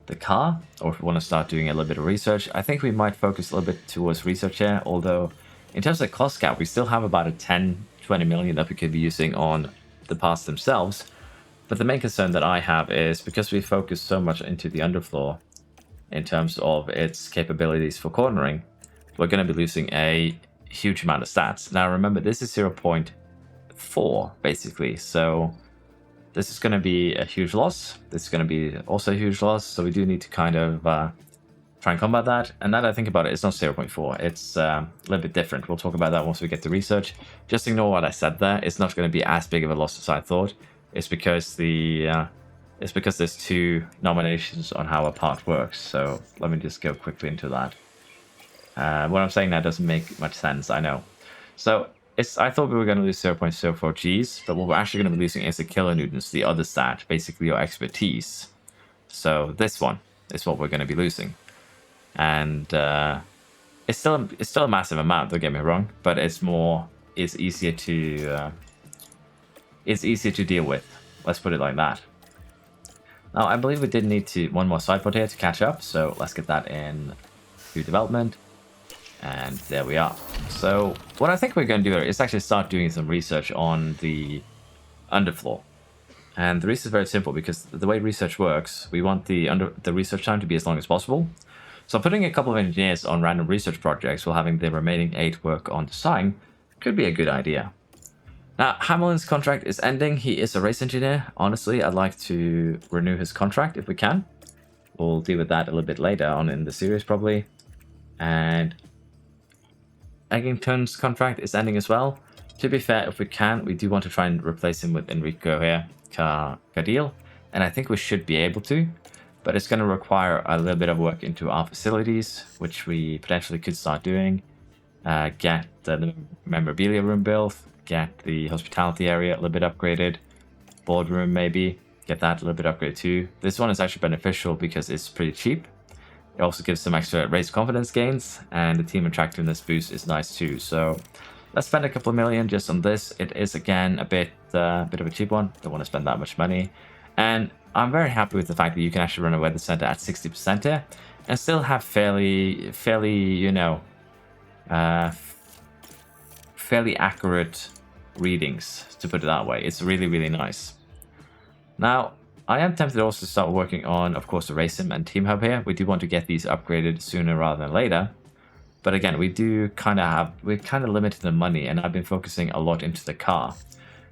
the car or if we want to start doing a little bit of research. I think we might focus a little bit towards research here, although in terms of cost cap, we still have about a 10-20 million that we could be using on the parts themselves. But the main concern that I have is because we focus so much into the underfloor, in terms of its capabilities for cornering, we're going to be losing a huge amount of stats. Now remember, this is 0.4 basically, so this is going to be a huge loss. This is going to be also a huge loss, so we do need to kind of try and combat that. And now that I think about it, it's not 0.4, it's a little bit different. We'll talk about that once we get to research. Just ignore what I said there. It's not going to be as big of a loss as I thought. It's because there's 2 nominations on how a part works. So let me just go quickly into that. What I'm saying now doesn't make much sense, I know. So I thought we were going to lose 0.04 Gs, but what we're actually going to be losing is the kilonewtons, the other stat, basically your expertise. So this one is what we're going to be losing. And it's still a massive amount, don't get me wrong, but it's easier to deal with. Let's put it like that. Now, I believe we did need one more side pod here to catch up, so let's get that in to development. And there we are. So what I think we're going to do is actually start doing some research on the underfloor. And the reason is very simple, because the way research works, we want the research time to be as long as possible. So putting a couple of engineers on random research projects while having the remaining 8 work on design could be a good idea. Now, Hamlin's contract is ending. He is a race engineer. Honestly, I'd like to renew his contract if we can. We'll deal with that a little bit later on in the series, probably. And Eggington's contract is ending as well. To be fair, if we can, we do want to try and replace him with Enrico here, Cadil, and I think we should be able to, but it's going to require a little bit of work into our facilities, which we potentially could start doing. Get the memorabilia room built, get the hospitality area a little bit upgraded, boardroom maybe, get that a little bit upgraded too. This one is actually beneficial because it's pretty cheap. It also gives some extra race confidence gains, and the team attractiveness boost is nice too. So let's spend a couple of million just on this. It is again a bit of a cheap one. Don't want to spend that much money, and I'm very happy with the fact that you can actually run a weather center at 60% here, and still have fairly you know, fairly accurate readings, to put it that way. It's really nice. Now, I am tempted also to start working on, of course, the race sim and team hub here. We do want to get these upgraded sooner rather than later. But again, we're kind of limited in money, and I've been focusing a lot into the car.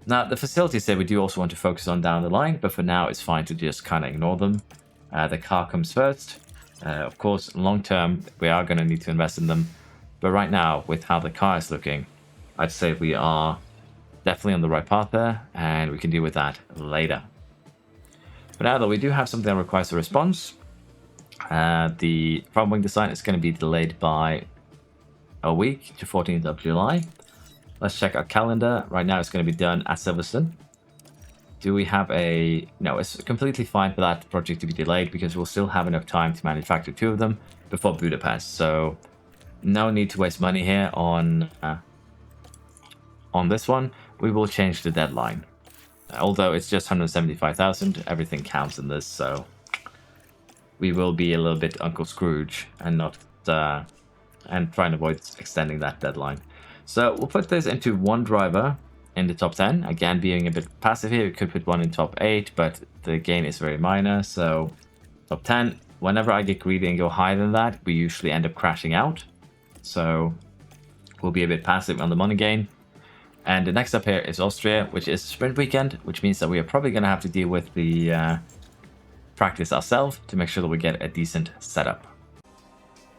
Now, the facilities here we do also want to focus on down the line, but for now it's fine to just kind of ignore them. The car comes first. Of course, long term, we are going to need to invest in them. But right now, with how the car is looking, I'd say we are definitely on the right path there, and we can deal with that later. But now though, we do have something that requires a response. The front wing design is going to be delayed by a week to 14th of July. Let's check our calendar. Right now it's going to be done at Silverstone. Do we have a... No, it's completely fine for that project to be delayed because we'll still have enough time to manufacture 2 of them before Budapest. So no need to waste money here on this one. We will change the deadline. Although it's just 175,000, everything counts in this, so we will be a little bit Uncle Scrooge and not and try and avoid extending that deadline. So we'll put this into 1 driver in the top 10. Again, being a bit passive here, we could put 1 in top 8, but the gain is very minor. So top 10. Whenever I get greedy and go higher than that, we usually end up crashing out. So we'll be a bit passive on the money gain. And the next up here is Austria, which is sprint weekend, which means that we are probably going to have to deal with the practice ourselves to make sure that we get a decent setup.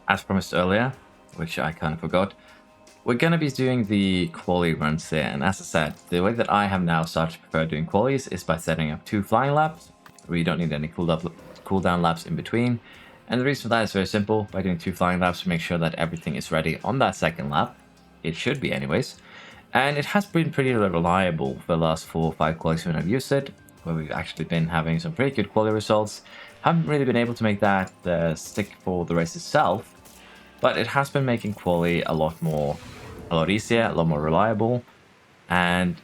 As promised earlier, which I kind of forgot, we're going to be doing the quali runs here. And as I said, the way that I have now started to prefer doing qualies is by setting up 2 flying laps, where you don't need any cooldown laps in between. And the reason for that is very simple. By doing 2 flying laps, we make sure that everything is ready on that second lap. It should be anyways. And it has been pretty reliable for the last 4 or 5 qualies when I've used it, where we've actually been having some pretty good quality results. Haven't really been able to make that stick for the race itself, but it has been making quali a lot easier, a lot more reliable, and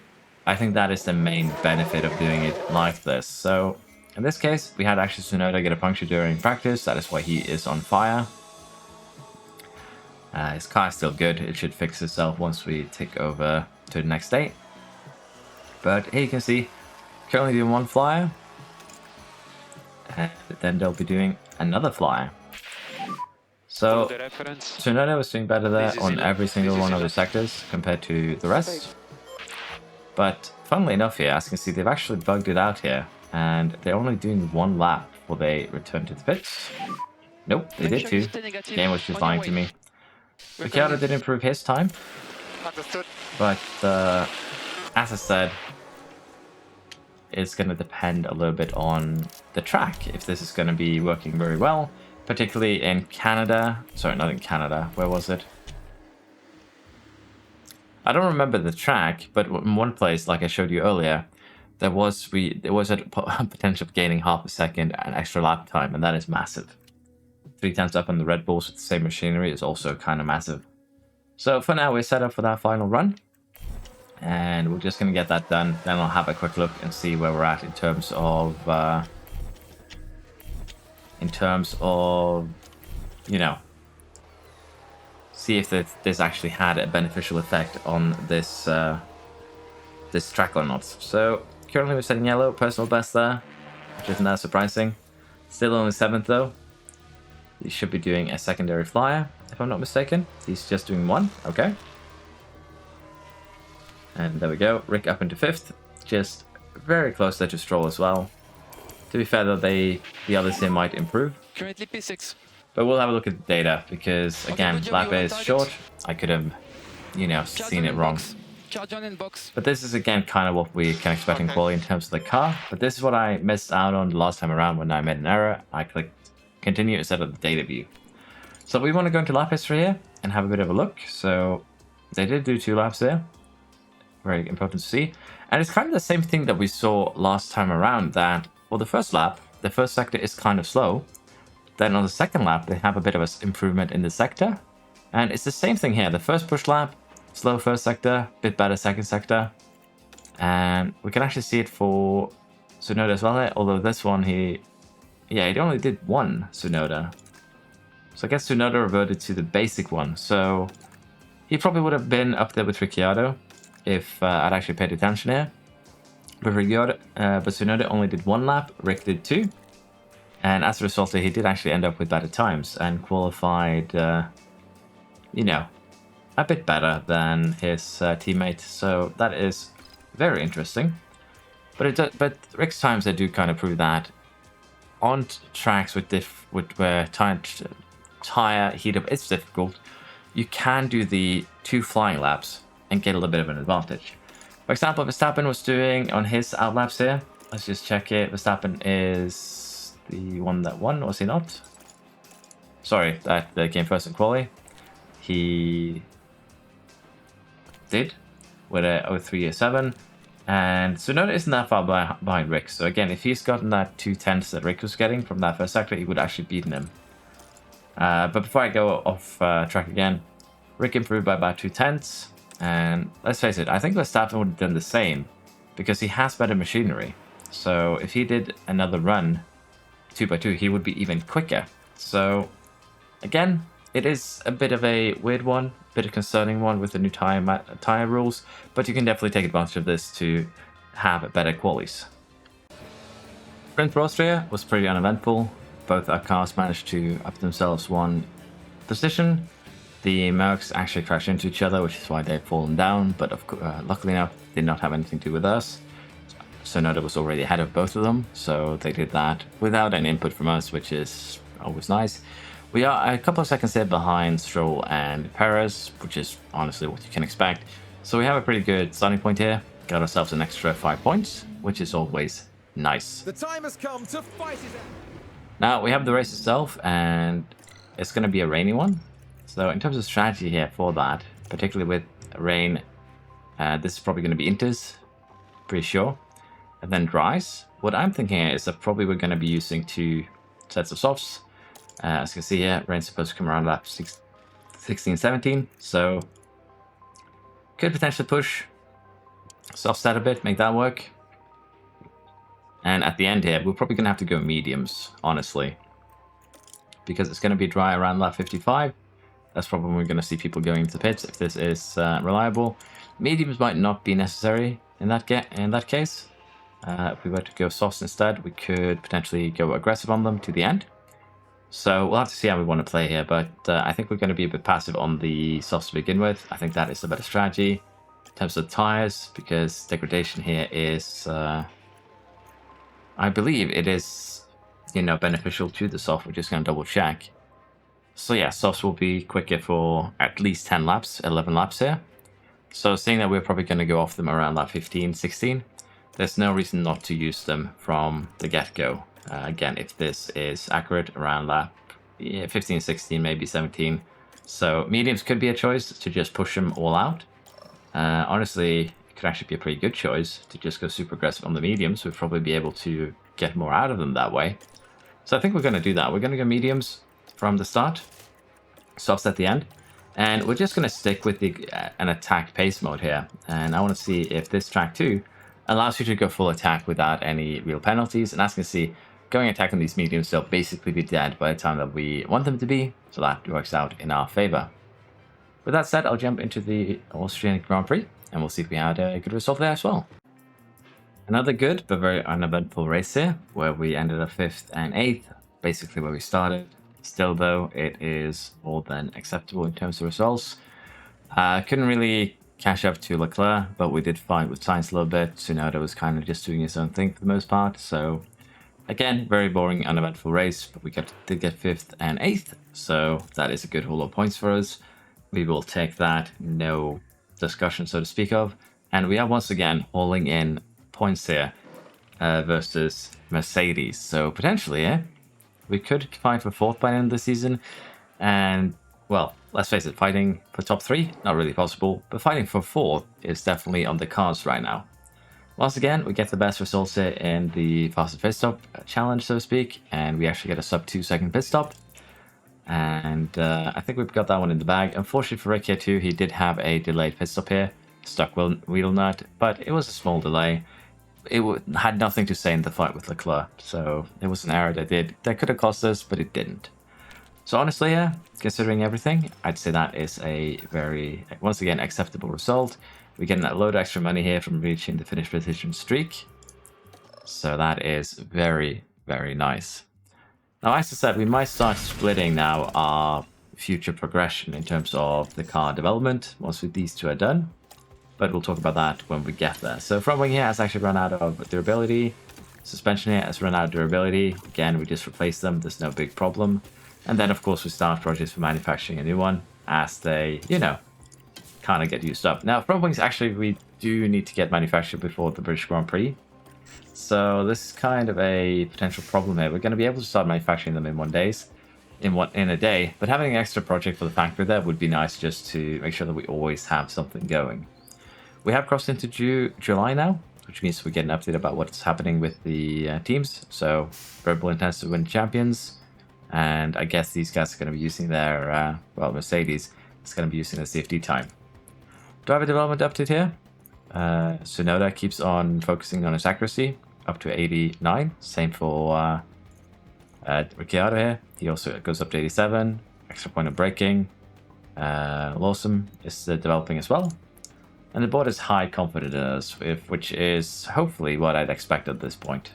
I think that is the main benefit of doing it like this. So in this case, we had actually Tsunoda get a puncture during practice. That is why he is on fire. His car is still good. It should fix itself once we take over to the next day. But here you can see, currently doing 1 flyer. And then they'll be doing another flyer. So Tsunoda was doing better there on every single one of the sectors compared to the rest. But funnily enough here, as you can see, they've actually bugged it out here. And they're only doing 1 lap before they return to the pits. Nope, they did 2. The game was just lying to me. Ricciardo did improve his time, but as I said, it's going to depend a little bit on the track, if this is going to be working very well, particularly in Canada. Sorry, not in Canada. Where was it? I don't remember the track, but in one place, like I showed you earlier, there was a potential of gaining half a second and extra lap time, and that is massive. 3 times up on the Red Bulls with the same machinery is also kind of massive. So for now, we're set up for that final run. And we're just going to get that done. Then I'll have a quick look and see where we're at in terms of, you know, see if this actually had a beneficial effect on this this track or not. So currently we're setting yellow, personal best there, which isn't that surprising. Still only 7th though. He should be doing a secondary flyer, if I'm not mistaken. He's just doing 1, okay. And there we go, Rick up into 5th. Just very close there to Stroll as well. To be fair though, the others here might improve. Currently P6. But we'll have a look at the data, because again, lap is short. I could have, you know, seen it wrong. Charge on in box. But this is again kind of what we can expect in quality in terms of the car. But this is what I missed out on the last time around when I made an error. I clicked continue instead of the data view. So we want to go into lap history here and have a bit of a look. So they did do 2 laps there. Very important to see. And it's kind of the same thing that we saw last time around, that for the first lap, the first sector is kind of slow. Then on the second lap, they have a bit of an improvement in the sector. And it's the same thing here. The first push lap, slow first sector, bit better second sector. And we can actually see it for Tsunoda as well here. Although this one, he only did 1 Tsunoda. So I guess Tsunoda reverted to the basic one. So he probably would have been up there with Ricciardo if I'd actually paid attention here. But Tsunoda only did 1 lap, Rick did 2. And as a result, he did actually end up with better times and qualified, you know, a bit better than his teammate. So that is very interesting. But Rick's times, they do kind of prove that on tracks where tire heat up is difficult, you can do the 2 flying laps and get a little bit of an advantage. For example, Verstappen was doing on his outlaps here. Let's just check it. Verstappen is the one that won, was he not? Sorry, that came first in quali. He did with a 03.7. And Tsunoda isn't that far behind Rick. So again, if he's gotten that 2/10 that Rick was getting from that first sector, he would actually beaten him. But before I go off track again, Rick improved by about 2/10. And let's face it, I think Verstappen would have done the same because he has better machinery. So if he did another run 2x2, he would be even quicker. So again, it is a bit of a weird one, bit of concerning one with the new tire rules, but you can definitely take advantage of this to have better qualies. Sprint for Austria was pretty uneventful. Both our cars managed to up themselves 1 position. The Mercs actually crashed into each other, which is why they've fallen down, but luckily enough, did not have anything to do with us. Tsunoda was already ahead of both of them, so they did that without any input from us, which is always nice. We are a couple of seconds there behind Stroll and Perez, which is honestly what you can expect. So we have a pretty good starting point here. Got ourselves an extra 5 points, which is always nice. The time has come to fight it out. Now we have the race itself, and it's going to be a rainy one. So in terms of strategy here for that, particularly with rain, this is probably going to be inters, pretty sure. And then dries. What I'm thinking here is that probably we're going to be using 2 sets of softs. As you can see here, rain's supposed to come around lap 16, 17. So could potentially push soft set a bit, make that work. And at the end here, we're probably going to have to go mediums, honestly. Because it's going to be dry around lap 55. That's probably when we're going to see people going into the pits if this is reliable. Mediums might not be necessary in that case. If we were to go softs instead, we could potentially go aggressive on them to the end. So we'll have to see how we want to play here, but I think we're going to be a bit passive on the softs to begin with. I think that is the better strategy in terms of tires, because degradation here is, I believe it is, beneficial to the soft. We're just going to double check. So yeah, softs will be quicker for at least 10 laps, 11 laps here. So seeing that we're probably going to go off them around lap 15, 16, there's no reason not to use them from the get-go. Again, if this is accurate, around lap 15, 16, maybe 17. So mediums could be a choice to just push them all out. Honestly, it could actually be a pretty good choice to just go super aggressive on the mediums. We'd probably be able to get more out of them that way. So I think we're going to do that. We're going to go mediums from the start, softs at the end. And we're just going to stick with an attack pace mode here. And I want to see if this track 2 allows you to go full attack without any real penalties. And as you can see, going attack on these mediums, they'll basically be dead by the time that we want them to be. So that works out in our favor. With that said, I'll jump into the Austrian Grand Prix and we'll see if we had a good result there as well. Another good but very uneventful race here, where we ended up 5th and 8th, basically where we started. Still though, it is more than acceptable in terms of results. Couldn't really catch up to Leclerc, but we did fight with Sainz a little bit. Tsunoda was kind of just doing his own thing for the most part. So again, very boring, uneventful race, but we did get 5th and 8th. So that is a good haul of points for us. We will take that, no discussion, so to speak of. And we are once again hauling in points here versus Mercedes. So potentially, we could fight for 4th by the end of the season. And, well, let's face it, fighting for top 3, not really possible. But fighting for 4th is definitely on the cards right now. Once again, we get the best results here in the fastest pit stop challenge, so to speak. And we actually get a sub 2-second pit stop. And I think we've got that one in the bag. Unfortunately for Rick here too, he did have a delayed pit stop here. Stuck wheel nut, but it was a small delay. It had nothing to say in the fight with Leclerc. So it was an error that could have cost us, but it didn't. So honestly, yeah, considering everything, I'd say that is a very, once again, acceptable result. We're getting that load of extra money here from reaching the finish position streak. So that is very, very nice. Now, as I said, we might start splitting now our future progression in terms of the car development once these two are done. But we'll talk about that when we get there. So front wing here has actually run out of durability. Suspension here has run out of durability. Again, we just replace them. There's no big problem. And then, of course, we start projects for manufacturing a new one as they, you know, kind of get used up. Now, front wings, actually, we do need to get manufactured before the British Grand Prix. So this is kind of a potential problem here. We're going to be able to start manufacturing them in in a day. But having an extra project for the factory there would be nice just to make sure that we always have something going. We have crossed into July now, which means we get an update about what's happening with the teams. So Red Bull intends to win champions. And I guess these guys are going to be using their, well, Mercedes is going to be using the CFD time. Driver development update here. Tsunoda keeps on focusing on his accuracy, up to 89. Same for Ricciardo here. He also goes up to 87. Extra point of braking. Lawson is developing as well. And the board is high confidence, which is hopefully what I'd expect at this point.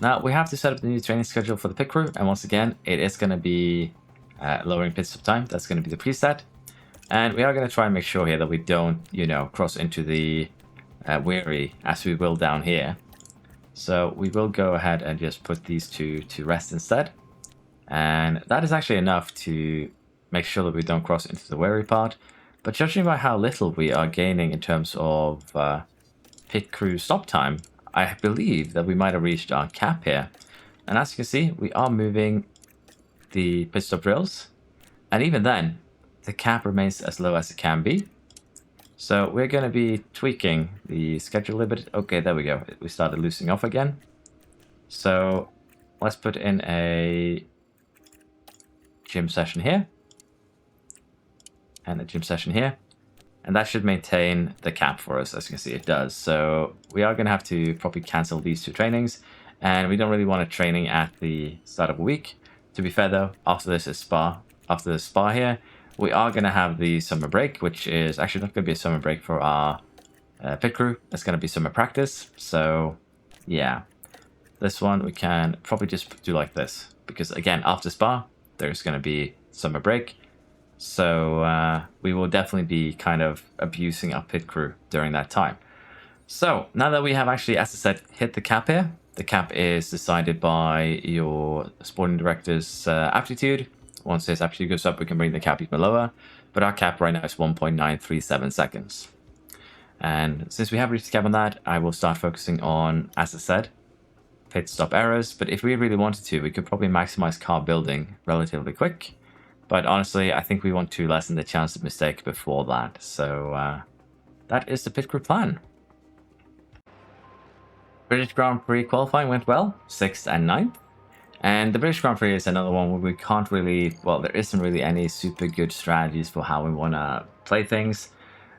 Now, we have to set up the new training schedule for the pit crew. And once again, it is going to be lowering pit stop time. That's going to be the preset. And we are going to try and make sure here that we don't, you know, cross into the weary as we will down here. So we will go ahead and just put these two to rest instead. And that is actually enough to make sure that we don't cross into the weary part. But judging by how little we are gaining in terms of pit crew stop time, I believe that we might have reached our cap here. And as you can see, we are moving the pit stop drills. And even then, the cap remains as low as it can be. So we're going to be tweaking the schedule a little bit. Okay, there we go. We started loosening off again. So let's put in a gym session here. And a gym session here. And that should maintain the cap for us. As you can see, it does. So we are going to have to probably cancel these two trainings. And we don't really want a training at the start of a week. To be fair though, after this is Spa. After the Spa here, we are going to have the summer break, which is actually not going to be a summer break for our pit crew. It's going to be summer practice. So yeah, this one we can probably just do like this. Because again, after Spa, there's going to be summer break. So we will definitely be kind of abusing our pit crew during that time. So now that we have actually, as I said, hit the cap here, the cap is decided by your sporting director's aptitude. Once his aptitude goes up, we can bring the cap even lower. But our cap right now is 1.937 seconds. And since we have reached the cap on that, I will start focusing on, as I said, pit stop errors. But if we really wanted to, we could probably maximize car building relatively quick. But honestly, I think we want to lessen the chance of mistake before that. So that is the pit crew plan. British Grand Prix qualifying went well, 6th and 9th. And the British Grand Prix is another one where we can't really, well, there isn't really any super good strategies for how we want to play things.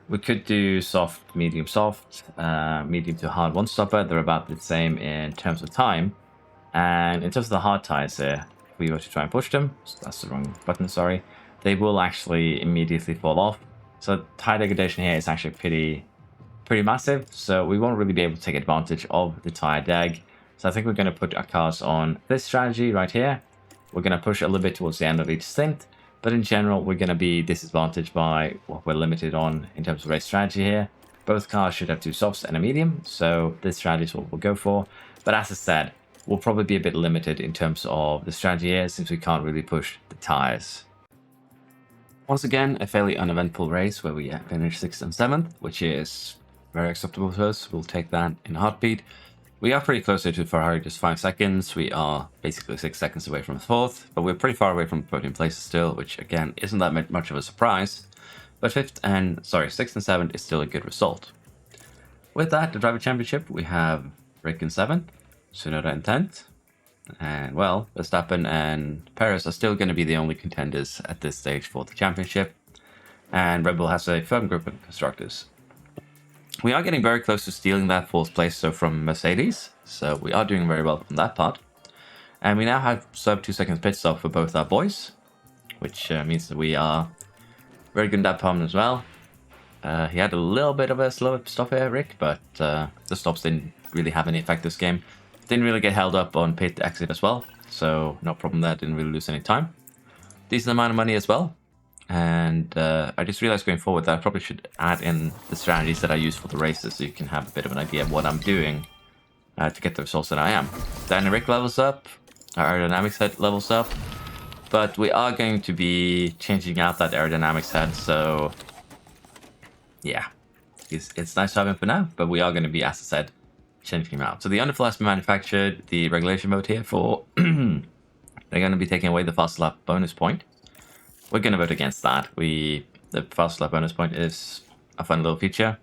We could do soft, medium to hard one-stopper. They're about the same in terms of time. And in terms of the hard tires here, if we were to try and push them, so that's the wrong button, sorry, they will actually immediately fall off. So tire degradation here is actually pretty massive. So we won't really be able to take advantage of the tire deg. So I think we're going to put our cars on this strategy right here. We're going to push a little bit towards the end of each stint. But in general, we're going to be disadvantaged by what we're limited on in terms of race strategy here. Both cars should have two softs and a medium. So this strategy is what we'll go for. But as I said, we'll probably be a bit limited in terms of the strategy here since we can't really push the tires. Once again, a fairly uneventful race where we finished 6th and 7th, which is very acceptable to us. We'll take that in a heartbeat. We are pretty close to Ferrari, just 5 seconds. We are basically 6 seconds away from 4th, but we're pretty far away from 14th places still, which again isn't that much of a surprise. But 6th and 7th is still a good result. With that, the Driver Championship, we have Rick in 7th, Tsunoda in 10th, and well, Verstappen and Perez are still going to be the only contenders at this stage for the championship, and Red Bull has a firm group of constructors. We are getting very close to stealing that 4th place from Mercedes, so we are doing very well from that part. And we now have sub 2 seconds pit stop for both our boys, which means that we are very good in that part as well. He had a little bit of a slow stop here, Rick, but the stops didn't really have any effect this game. Didn't really get held up on pit exit as well, so no problem there, didn't really lose any time. Decent amount of money as well. And I just realized going forward that I probably should add in the strategies that I use for the races so you can have a bit of an idea of what I'm doing to get the results that I am. Then Rick levels up, our aerodynamics head levels up, but we are going to be changing out that aerodynamics head, so yeah, it's nice to have him for now, but we are going to be, as I said, changing him out. So the underfloor has been manufactured, the regulation mode here for they're going to be taking away the fast lap bonus point. We're going to vote against that. The fast lap bonus point is a fun little feature.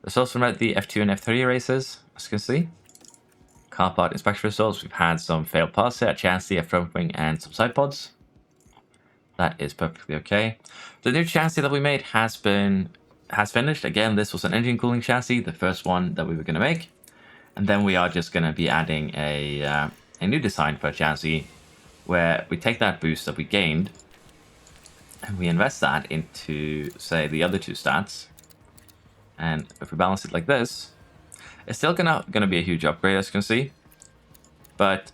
Results from the F2 and F3 races, as you can see. Car part inspection results, we've had some failed parts here, a chassis, a front wing, and some side pods. That is perfectly okay. The new chassis that we made has finished. Again, this was an engine cooling chassis, the first one that we were going to make. And then we are just going to be adding a new design for a chassis where we take that boost that we gained and we invest that into, say, the other two stats. And if we balance it like this, it's still gonna be a huge upgrade, as you can see. But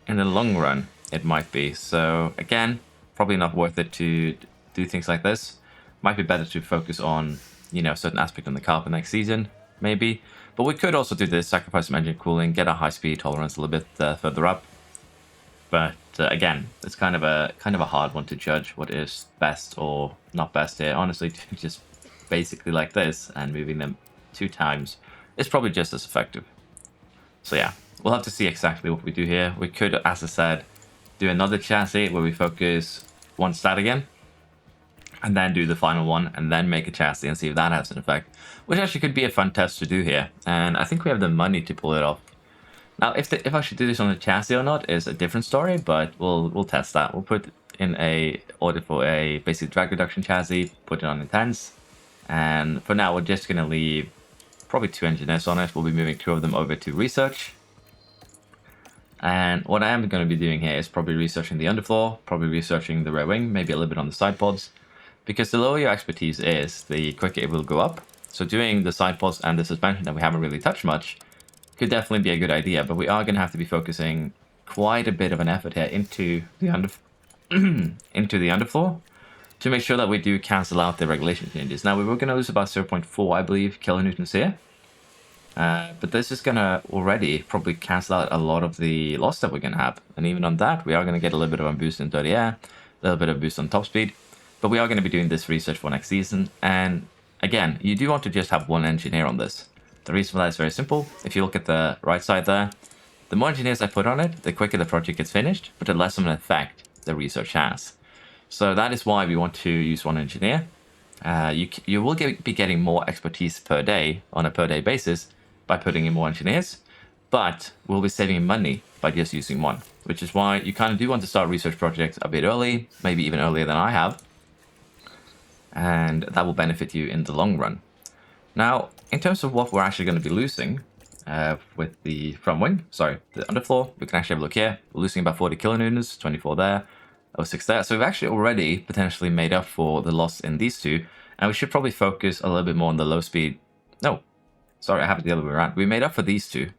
in the long run, it might be. So again, probably not worth it to do things like this. Might be better to focus on, you know, a certain aspect on the car for next season, maybe. But we could also do this, sacrifice some engine cooling, get our high speed tolerance a little bit further up. But again, it's kind of a hard one to judge what is best or not best here. Honestly, just basically like this and moving them 2 times is probably just as effective. So yeah, we'll have to see exactly what we do here. We could, as I said, do another chassis where we focus one stat again, and then do the final one, and then make a chassis and see if that has an effect, which actually could be a fun test to do here. And I think we have the money to pull it off. Now, if I should do this on the chassis or not is a different story, but we'll test that. We'll put in a order for a basic drag reduction chassis, put it on intense, and for now we're just going to leave probably 2 engineers on it. We'll be moving 2 of them over to research. And what I am going to be doing here is probably researching the underfloor, probably researching the rear wing, maybe a little bit on the side pods, because the lower your expertise is, the quicker it will go up. So doing the side pods and the suspension that we haven't really touched much could definitely be a good idea, but we are going to have to be focusing quite a bit of an effort here into the underfloor to make sure that we do cancel out the regulation changes. Now, we were going to lose about 0.4, I believe, kilonewtons here. But this is going to already probably cancel out a lot of the loss that we're going to have. And even on that, we are going to get a little bit of a boost in dirty air, a little bit of a boost on top speed. But we are going to be doing this research for next season. And again, you do want to just have 1 engineer on this. The reason for that is very simple. If you look at the right side there, the more engineers I put on it, the quicker the project gets finished, but the less of an effect the research has. So that is why we want to use 1 engineer. You will be getting more expertise per day on a per day basis by putting in more engineers, but we'll be saving money by just using 1, which is why you kind of do want to start research projects a bit early, maybe even earlier than I have, and that will benefit you in the long run. Now, in terms of what we're actually going to be losing with the front wing, the underfloor, we can actually have a look here. We're losing about 40 kilonewtons, 24 there, 06 there. So we've actually already potentially made up for the loss in these 2, and we should probably focus a little bit more on the low speed. No, sorry, I have it the other way around. We made up for these 2,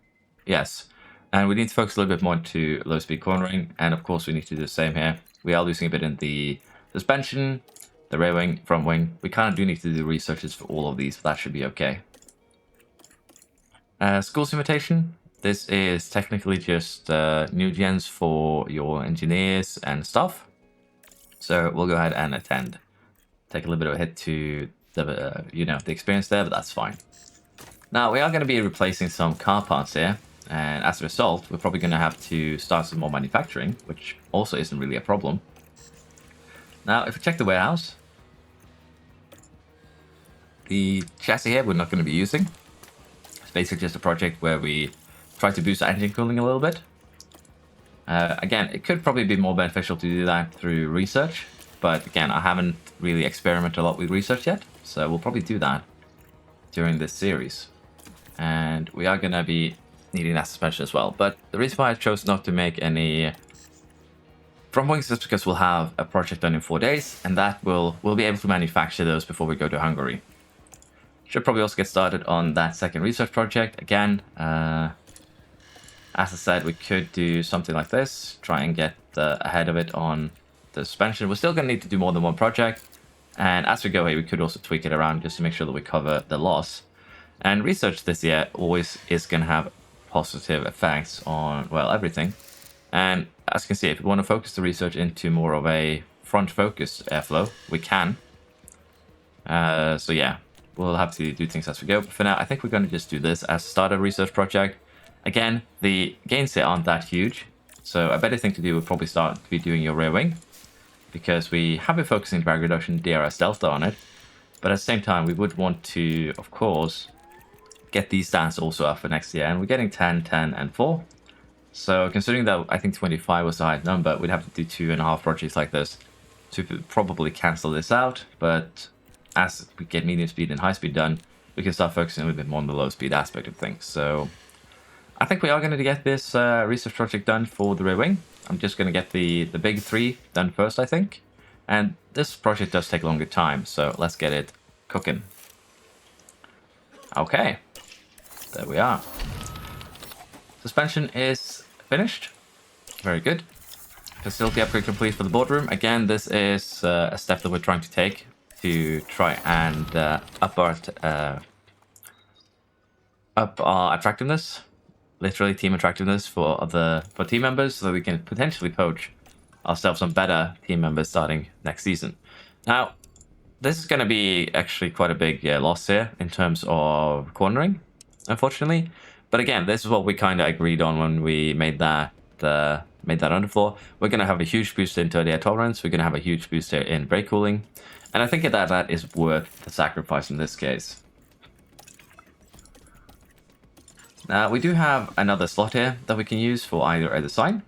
yes. And we need to focus a little bit more into low speed cornering, and of course we need to do the same here. We are losing a bit in the suspension, the rear wing, front wing. We kind of do need to do researches for all of these, but that should be okay. School simulation. This is technically just new gens for your engineers and stuff. So we'll go ahead and attend. take a little bit of a hit to the, the experience there, but that's fine. Now, we are going to be replacing some car parts here, and as a result, we're probably going to have to start some more manufacturing, which also isn't really a problem. Now, if we check the warehouse, the chassis here we're not going to be using. It's basically just a project where we try to boost engine cooling a little bit. Again, it could probably be more beneficial to do that through research, but again, I haven't really experimented a lot with research yet, so we'll probably do that during this series. And we are going to be needing that suspension as well. But the reason why I chose not to make any front wings is because we'll have a project done in 4 days, and that we'll be able to manufacture those before we go to Hungary. Should probably also get started on that second research project. Again, as I said, we could do something like this, try and get ahead of it on the suspension. We're still going to need to do more than one project, and as we go here, we could also tweak it around just to make sure that we cover the loss. And research this year always is going to have positive effects on, well, everything. And as you can see, if we want to focus the research into more of a front-focused airflow, we can. So yeah, we'll have to do things as we go. But for now, I think we're going to just do this as a starter research project. Again, the gains here aren't that huge, so a better thing to do would probably start to be doing your rear wing, because we have been focusing drag reduction, DRS delta on it. But at the same time, we would want to, of course, get these stats also up for next year, and we're getting 10, 10, and 4. So considering that I think 25 was the highest number, we'd have to do 2.5 projects like this to probably cancel this out. But as we get medium speed and high speed done, we can start focusing a little bit more on the low speed aspect of things. So I think we are going to get this research project done for the rear wing. I'm just going to get the big 3 done first, I think. And this project does take a longer time, so let's get it cooking. Okay. There we are. Suspension is finished. Very good. Facility upgrade complete for the boardroom. Again, this is a step that we're trying to take to try and up our attractiveness, literally team attractiveness for team members, so that we can potentially poach ourselves some better team members starting next season. Now, this is going to be actually quite a big loss here in terms of cornering, unfortunately. But again, this is what we kind of agreed on when we made that underfloor. We're going to have a huge boost in turn air tolerance. We're going to have a huge boost in brake cooling. And I think that is worth the sacrifice in this case. Now, we do have another slot here that we can use for either side.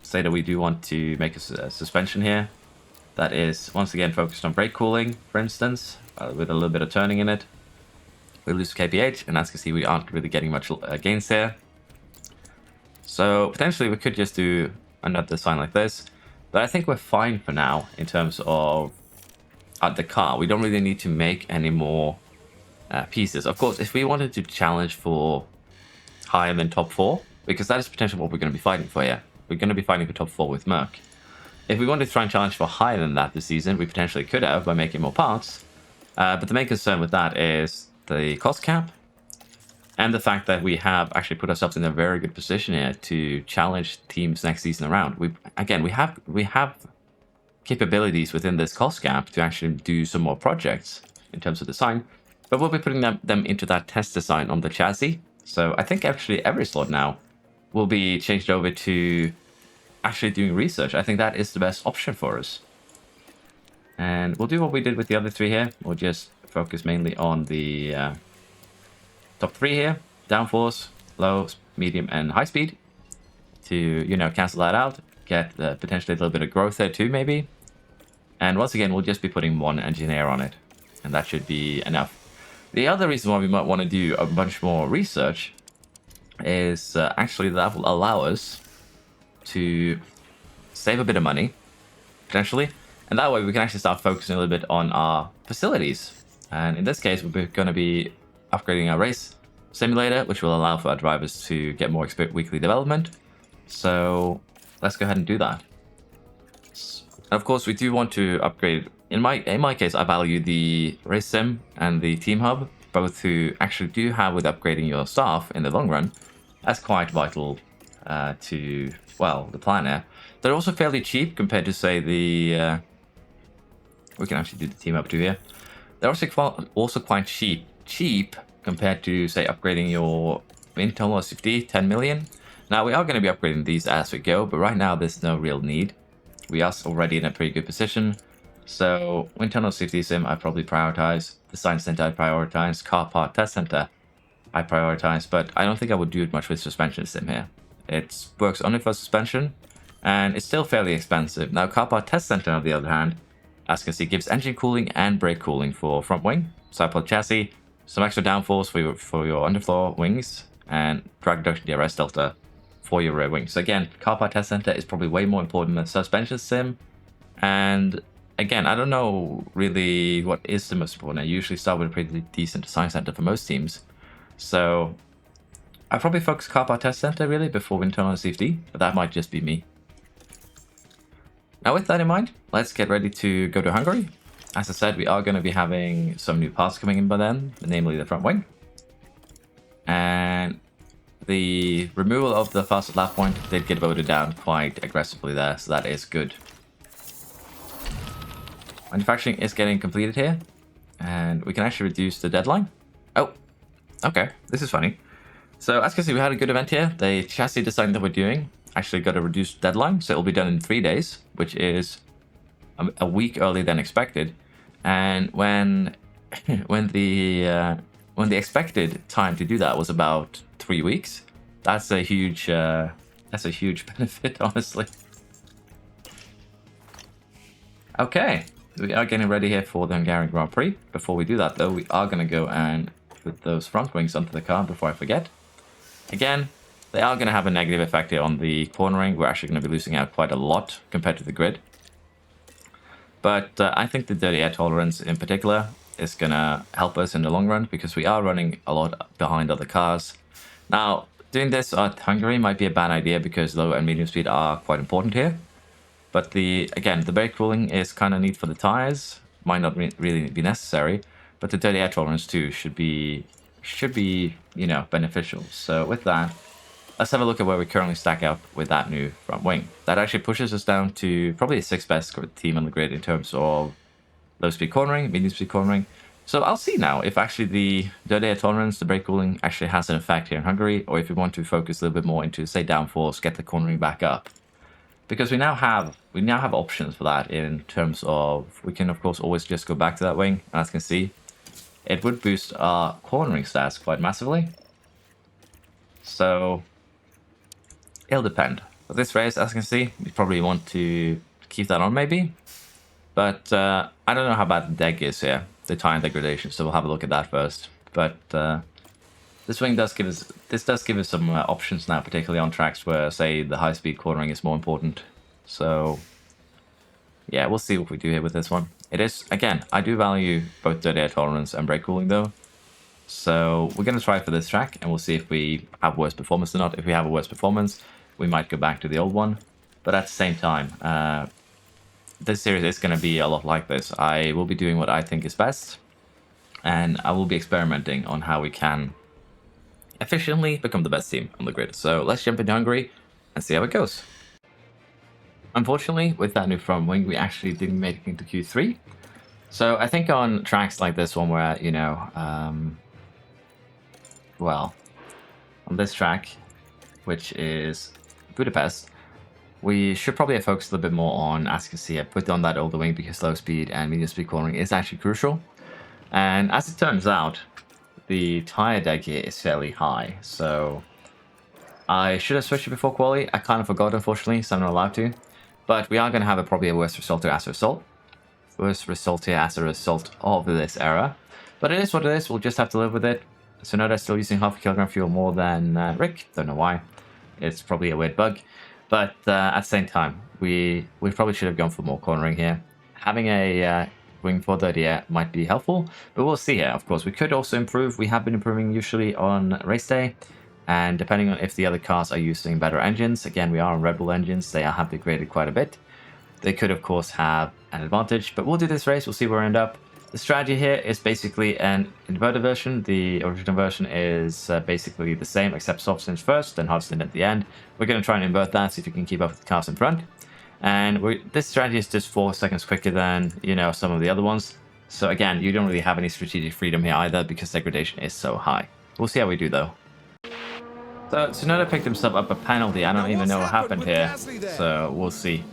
Say that we do want to make a suspension here that is, once again, focused on brake cooling, for instance, with a little bit of turning in it. We lose kph, and as you can see, we aren't really getting much gains there. So potentially we could just do another design like this, but I think we're fine for now in terms of the car. We don't really need to make any more pieces. Of course, if we wanted to challenge for higher than top 4, because that is potentially what we're going to be fighting for here. We're going to be fighting for top 4 with Merc. If we wanted to try and challenge for higher than that this season, we potentially could have by making more parts. But the main concern with that is the cost cap, and the fact that we have actually put ourselves in a very good position here to challenge teams next season around. We have capabilities within this cost cap to actually do some more projects in terms of design, but we'll be putting them into that test design on the chassis. So I think actually every slot now will be changed over to actually doing research. I think that is the best option for us. And we'll do what we did with the other 3 here. We'll just focus mainly on the top 3 here, downforce, low, medium, and high speed, to, cancel that out, get potentially a little bit of growth there too, maybe. And once again, we'll just be putting 1 engineer on it, and that should be enough. The other reason why we might want to do a bunch more research is actually that will allow us to save a bit of money, potentially, and that way we can actually start focusing a little bit on our facilities. And in this case, we're going to be upgrading our race simulator, which will allow for our drivers to get more weekly development. So let's go ahead and do that. And of course, we do want to upgrade. In my case, I value the race sim and the team hub, both who actually do have with upgrading your staff in the long run, as quite vital to, well, the plan here. They're also fairly cheap compared to, say, the We can actually do the team up to here. They're also quite cheap compared to, say, upgrading your internal velocity 10 million. Now, we are going to be upgrading these as we go, but right now there's no real need. We are already in a pretty good position. So, internal safety sim, I probably prioritize. The science center, I prioritize. Car part test center, I prioritize. But I don't think I would do it much with suspension sim here. It works only for suspension, and it's still fairly expensive. Now, car part test center, on the other hand, as you can see, gives engine cooling and brake cooling for front wing, side pod chassis, some extra downforce for your underfloor wings, and drag reduction DRS delta for your rear wings. So again, car part test center is probably way more important than suspension sim. And again, I don't know really what is the most important. I usually start with a pretty decent design center for most teams. So I probably focus car part test center really before internal safety, but that might just be me. Now with that in mind, let's get ready to go to Hungary. As I said, we are going to be having some new parts coming in by then, namely the front wing. And the removal of the fastest lap point did get voted down quite aggressively there, so that is good. Manufacturing is getting completed here, and we can actually reduce the deadline. Oh, okay, this is funny. So as you can see, we had a good event here. The chassis design that we're doing actually got a reduced deadline, so it'll be done in 3 days, which is a week earlier than expected. And when the expected time to do that was about 3 weeks, that's a huge benefit, honestly. Okay, we are getting ready here for the Hungarian Grand Prix. Before we do that, though, we are going to go and put those front wings onto the car before I forget. Again, they are going to have a negative effect here on the cornering. We're actually going to be losing out quite a lot compared to the grid. But I think the dirty air tolerance in particular is going to help us in the long run because we are running a lot behind other cars. Now, doing this at Hungary might be a bad idea because low and medium speed are quite important here. But again, the brake cooling is kind of neat for the tires. Might not really be necessary. But the dirty air tolerance too should be, you know, beneficial. So with that, let's have a look at where we currently stack up with that new front wing. That actually pushes us down to probably the 6th best team on the grid in terms of low speed cornering, medium speed cornering. So I'll see now if actually the dirty air tolerance, the brake cooling actually has an effect here in Hungary, or if we want to focus a little bit more into, say, downforce, get the cornering back up. Because we now have options for that in terms of, we can of course always just go back to that wing, and as you can see, it would boost our cornering stats quite massively. So it'll depend. For this race, as you can see, we probably want to keep that on maybe. But I don't know how bad the deck is here, the tire degradation, so we'll have a look at that first. But this wing does give us some options now, particularly on tracks where, say, the high-speed cornering is more important. So yeah, we'll see what we do here with this one. It is, again, I do value both dirty air tolerance and brake cooling though. So we're going to try for this track, and we'll see if we have worse performance or not. If we have a worse performance, we might go back to the old one. But at the same time, this series is going to be a lot like this. I will be doing what I think is best, and I will be experimenting on how we can efficiently become the best team on the grid. So let's jump into Hungary and see how it goes. Unfortunately, with that new front wing, we actually didn't make it into Q3. So I think on tracks like this one where, you know, well, on this track, which is Budapest, we should probably have focused a little bit more on, as you can see, I put on that older wing because low speed and medium speed cornering is actually crucial. And as it turns out, the tire deg here is fairly high, so I should have switched it before quali. I kind of forgot, unfortunately, so I'm not allowed to. But we are going to have probably a worse result here as a result. Worse result here as a result of this error. But it is what it is, we'll just have to live with it. So now they're still using half a kilogram fuel more than Rick, don't know why. It's probably a weird bug. But at the same time, we probably should have gone for more cornering here. Having a wing for 30 might be helpful, but we'll see here. Of course, we could also improve. We have been improving usually on race day, and depending on if the other cars are using better engines, again, we are on Red Bull engines, they have degraded quite a bit. They could, of course, have an advantage, but we'll do this race, we'll see where we end up. The strategy here is basically an inverted version. The original version is basically the same, except soft stint first, then hard stint at the end. We're going to try and invert that, see if we can keep up with the cars in front. And this strategy is just 4 seconds quicker than, you know, some of the other ones. So again, you don't really have any strategic freedom here either because degradation is so high. We'll see how we do though. So Tsunoda picked himself up a penalty. I don't even know what happened here. So we'll see.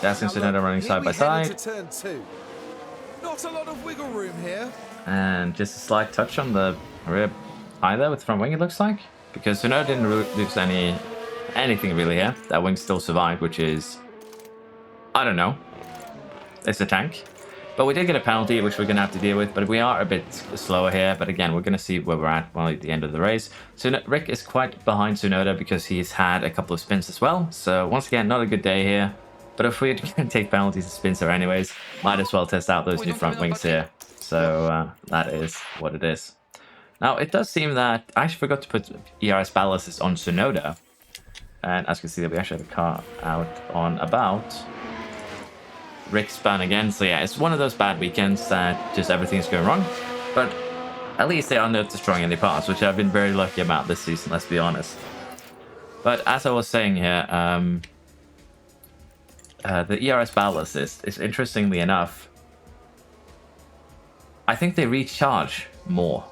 Gasly and Tsunoda running side by side. Turn 2. Not a lot of wiggle room here. And just a slight touch on the rear either with front wing, it looks like. Because Tsunoda didn't lose anything really here. That wing still survived, which is, I don't know. It's a tank. But we did get a penalty, which we're going to have to deal with. But we are a bit slower here. But again, we're going to see where we're at at the end of the race. So Rick is quite behind Tsunoda because he's had a couple of spins as well. So once again, not a good day here. But if we're going to take penalties and spins here anyways, might as well test out those new front wings here. So that is what it is. Now, it does seem that I actually forgot to put ERS ballast on Tsunoda. And as you can see, we actually have a car out on about. Rick spun again. So yeah, it's one of those bad weekends that just everything's going wrong. But at least they are not destroying any parts, which I've been very lucky about this season, let's be honest. But as I was saying here, the ERS ballast is interestingly enough, I think they recharge more.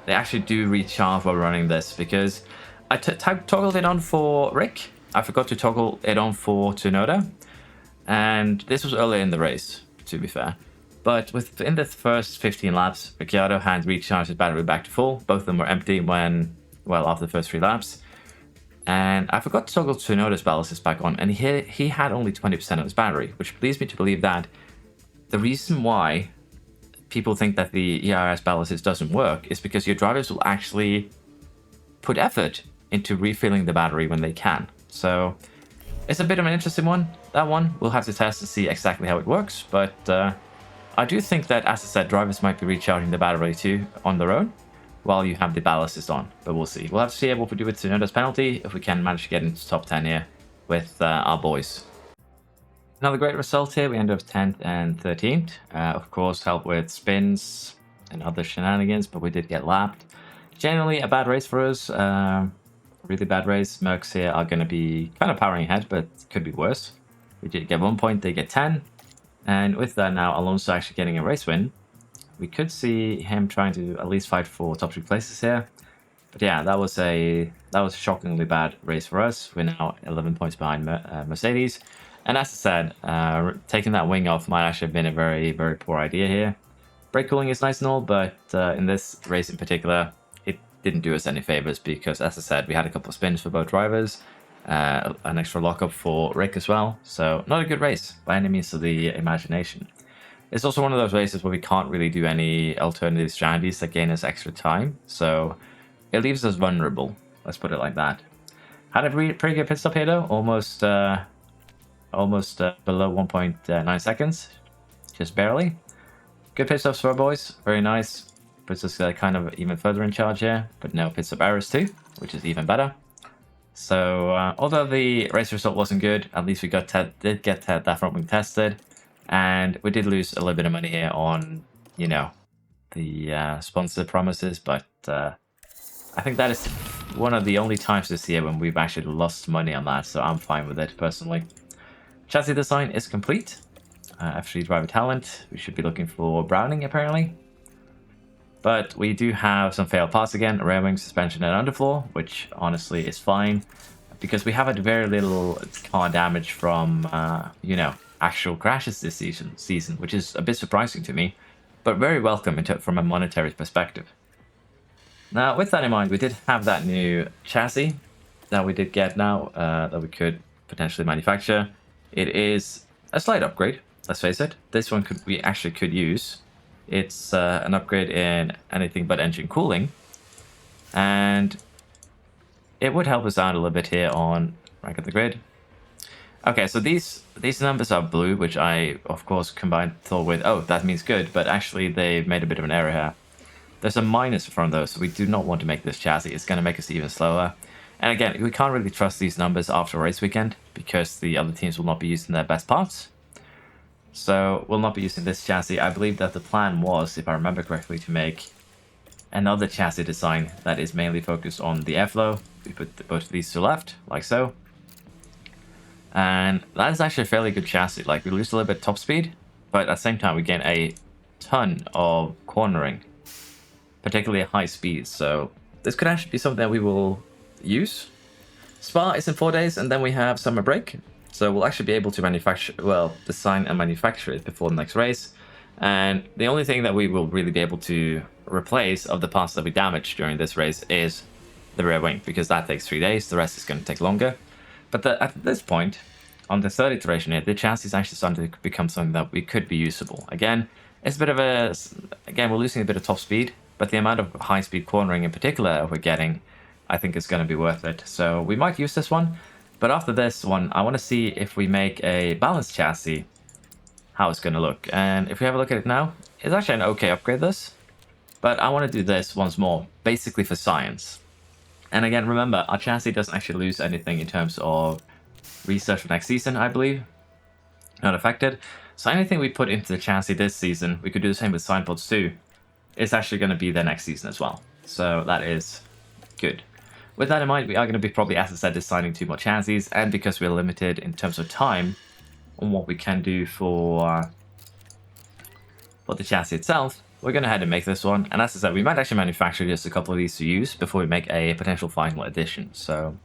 They actually do recharge while running this because I toggled it on for Rick. I forgot to toggle it on for Tsunoda. And this was earlier in the race, to be fair. But within the first 15 laps, Ricciardo had recharged his battery back to full. Both of them were empty after the first 3 laps. And I forgot to toggle Tsunoda's ballast back on, and he had only 20% of his battery, which leads me to believe that the reason why people think that the ERS ballast doesn't work is because your drivers will actually put effort into refilling the battery when they can. So it's a bit of an interesting one. That one we'll have to test to see exactly how it works, but I do think that, as I said, drivers might be recharging the battery too on their own while you have the ballast on, but we'll see. We'll have to see what we do with Tsunoda's penalty if we can manage to get into top 10 here with our boys. Another great result here. We end up 10th and 13th. Of course, helped with spins and other shenanigans, but we did get lapped. Generally, a bad race for us. Really bad race. Mercs here are going to be kind of powering ahead, but it could be worse. We did get 1 point, they get 10. And with that now, Alonso actually getting a race win. We could see him trying to at least fight for top 3 places here. But yeah, that was a shockingly bad race for us. We're now 11 points behind Mercedes. And as I said, taking that wing off might actually have been a very, very poor idea here. Brake cooling is nice and all, but in this race in particular, it didn't do us any favors because, as I said, we had a couple of spins for both drivers. An extra lockup for Rick as well. So not a good race by any means of the imagination. It's also one of those races where we can't really do any alternative strategies that gain us extra time. So it leaves us vulnerable. Let's put it like that. Had a pretty good pit stop here though. Almost below 1.9 seconds. Just barely. Good pit stops for our boys. Very nice. Puts us kind of even further in charge here. But no pit stop errors too, which is even better. So although the race result wasn't good, at least we did get that front wing tested. And we did lose a little bit of money here on, you know, the sponsor promises. But I think that is one of the only times this year when we've actually lost money on that. So I'm fine with it personally. Chassis design is complete. F3 driver talent. We should be looking for Browning apparently. But we do have some failed parts again. Rear wing, suspension and underfloor, which honestly is fine. Because we have had very little car damage from, you know, actual crashes this season, which is a bit surprising to me, but very welcome from a monetary perspective. Now, with that in mind, we did have that new chassis that we did get now, that we could potentially manufacture. It is a slight upgrade, let's face it. This one we actually could use. It's an upgrade in anything but engine cooling, and it would help us out a little bit here on rank of the grid. Okay, so these numbers are blue, which I, of course, thought with, oh, that means good, but actually they made a bit of an error here. There's a minus in front of those, so we do not want to make this chassis. It's going to make us even slower. And again, we can't really trust these numbers after a race weekend, because the other teams will not be using their best parts. So we'll not be using this chassis. I believe that the plan was, if I remember correctly, to make another chassis design that is mainly focused on the airflow. We put both of these to left, like so. And that is actually a fairly good chassis. Like, we lose a little bit top speed, but at the same time we gain a ton of cornering, particularly at high speeds. So this could actually be something that we will use. Spa is in 4 days, and then we have summer break. So we'll actually be able to manufacture, well, design and manufacture it before the next race. And the only thing that we will really be able to replace of the parts that we damaged during this race is the rear wing, because that takes 3 days. The rest is going to take longer. But at this point, on the third iteration here, the chassis is actually starting to become something that we could be usable. Again, it's a bit of a... Again, we're losing a bit of top speed, but the amount of high-speed cornering in particular we're getting, I think is going to be worth it. So we might use this one. But after this one, I want to see if we make a balanced chassis, how it's going to look. And if we have a look at it now, it's actually an okay upgrade, this. But I want to do this once more, basically for science. And again, remember, our chassis doesn't actually lose anything in terms of research for next season, I believe. Not affected. So anything we put into the chassis this season, we could do the same with signpods too. It's actually going to be there next season as well. So that is good. With that in mind, we are going to be probably, as I said, designing 2 more chassis. And because we're limited in terms of time on what we can do for the chassis itself, we're going to head and make this one. And as I said, we might actually manufacture just a couple of these to use before we make a potential final edition. So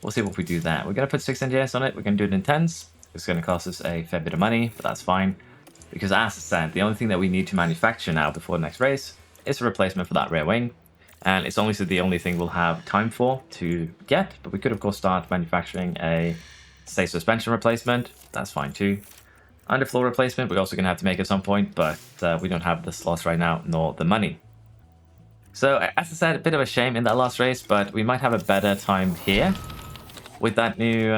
we'll see what we do there. We're going to put 6 NGS on it. We're going to do it in 10s. It's going to cost us a fair bit of money, but that's fine. Because as I said, the only thing that we need to manufacture now before the next race is a replacement for that rear wing. And it's honestly the only thing we'll have time for to get. But we could, of course, start manufacturing a, say, suspension replacement. That's fine too. Underfloor replacement, we're also going to have to make at some point, but we don't have the slots right now, nor the money. So, as I said, a bit of a shame in that last race, but we might have a better time here with that new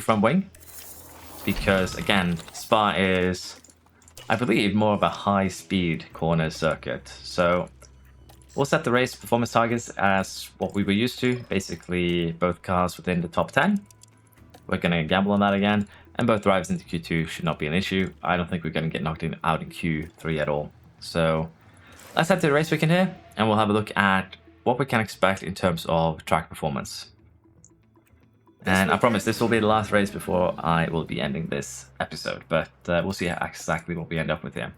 front wing. Because, again, Spa is, I believe, more of a high-speed corner circuit. So, we'll set the race performance targets as what we were used to. Basically, both cars within the top 10. We're going to gamble on that again. And both drives into Q2 should not be an issue. I don't think we're going to get knocked out in Q3 at all. So let's head to the race weekend here, and we'll have a look at what we can expect in terms of track performance. And I promise this will be the last race before I will be ending this episode, but we'll see exactly what we end up with here.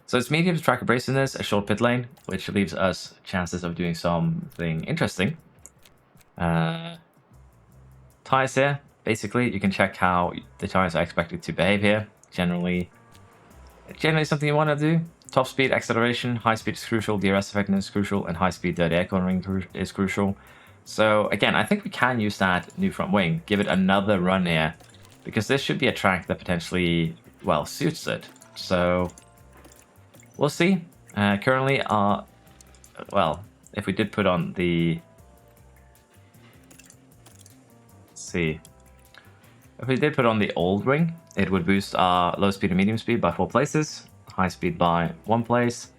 So it's medium track abrasiveness, a short pit lane, which leaves us chances of doing something interesting. Tires here. Basically, you can check how the tires are expected to behave here. Generally something you want to do. Top speed, acceleration, high speed is crucial, DRS effectiveness is crucial, and high speed dirty air cornering is crucial. So again, I think we can use that new front wing, give it another run here, because this should be a track that potentially, well, suits it. So we'll see. Currently, well, if we did put on the, let's see. If we did put on the old wing, it would boost our low speed and medium speed by 4 places, high speed by 1 place,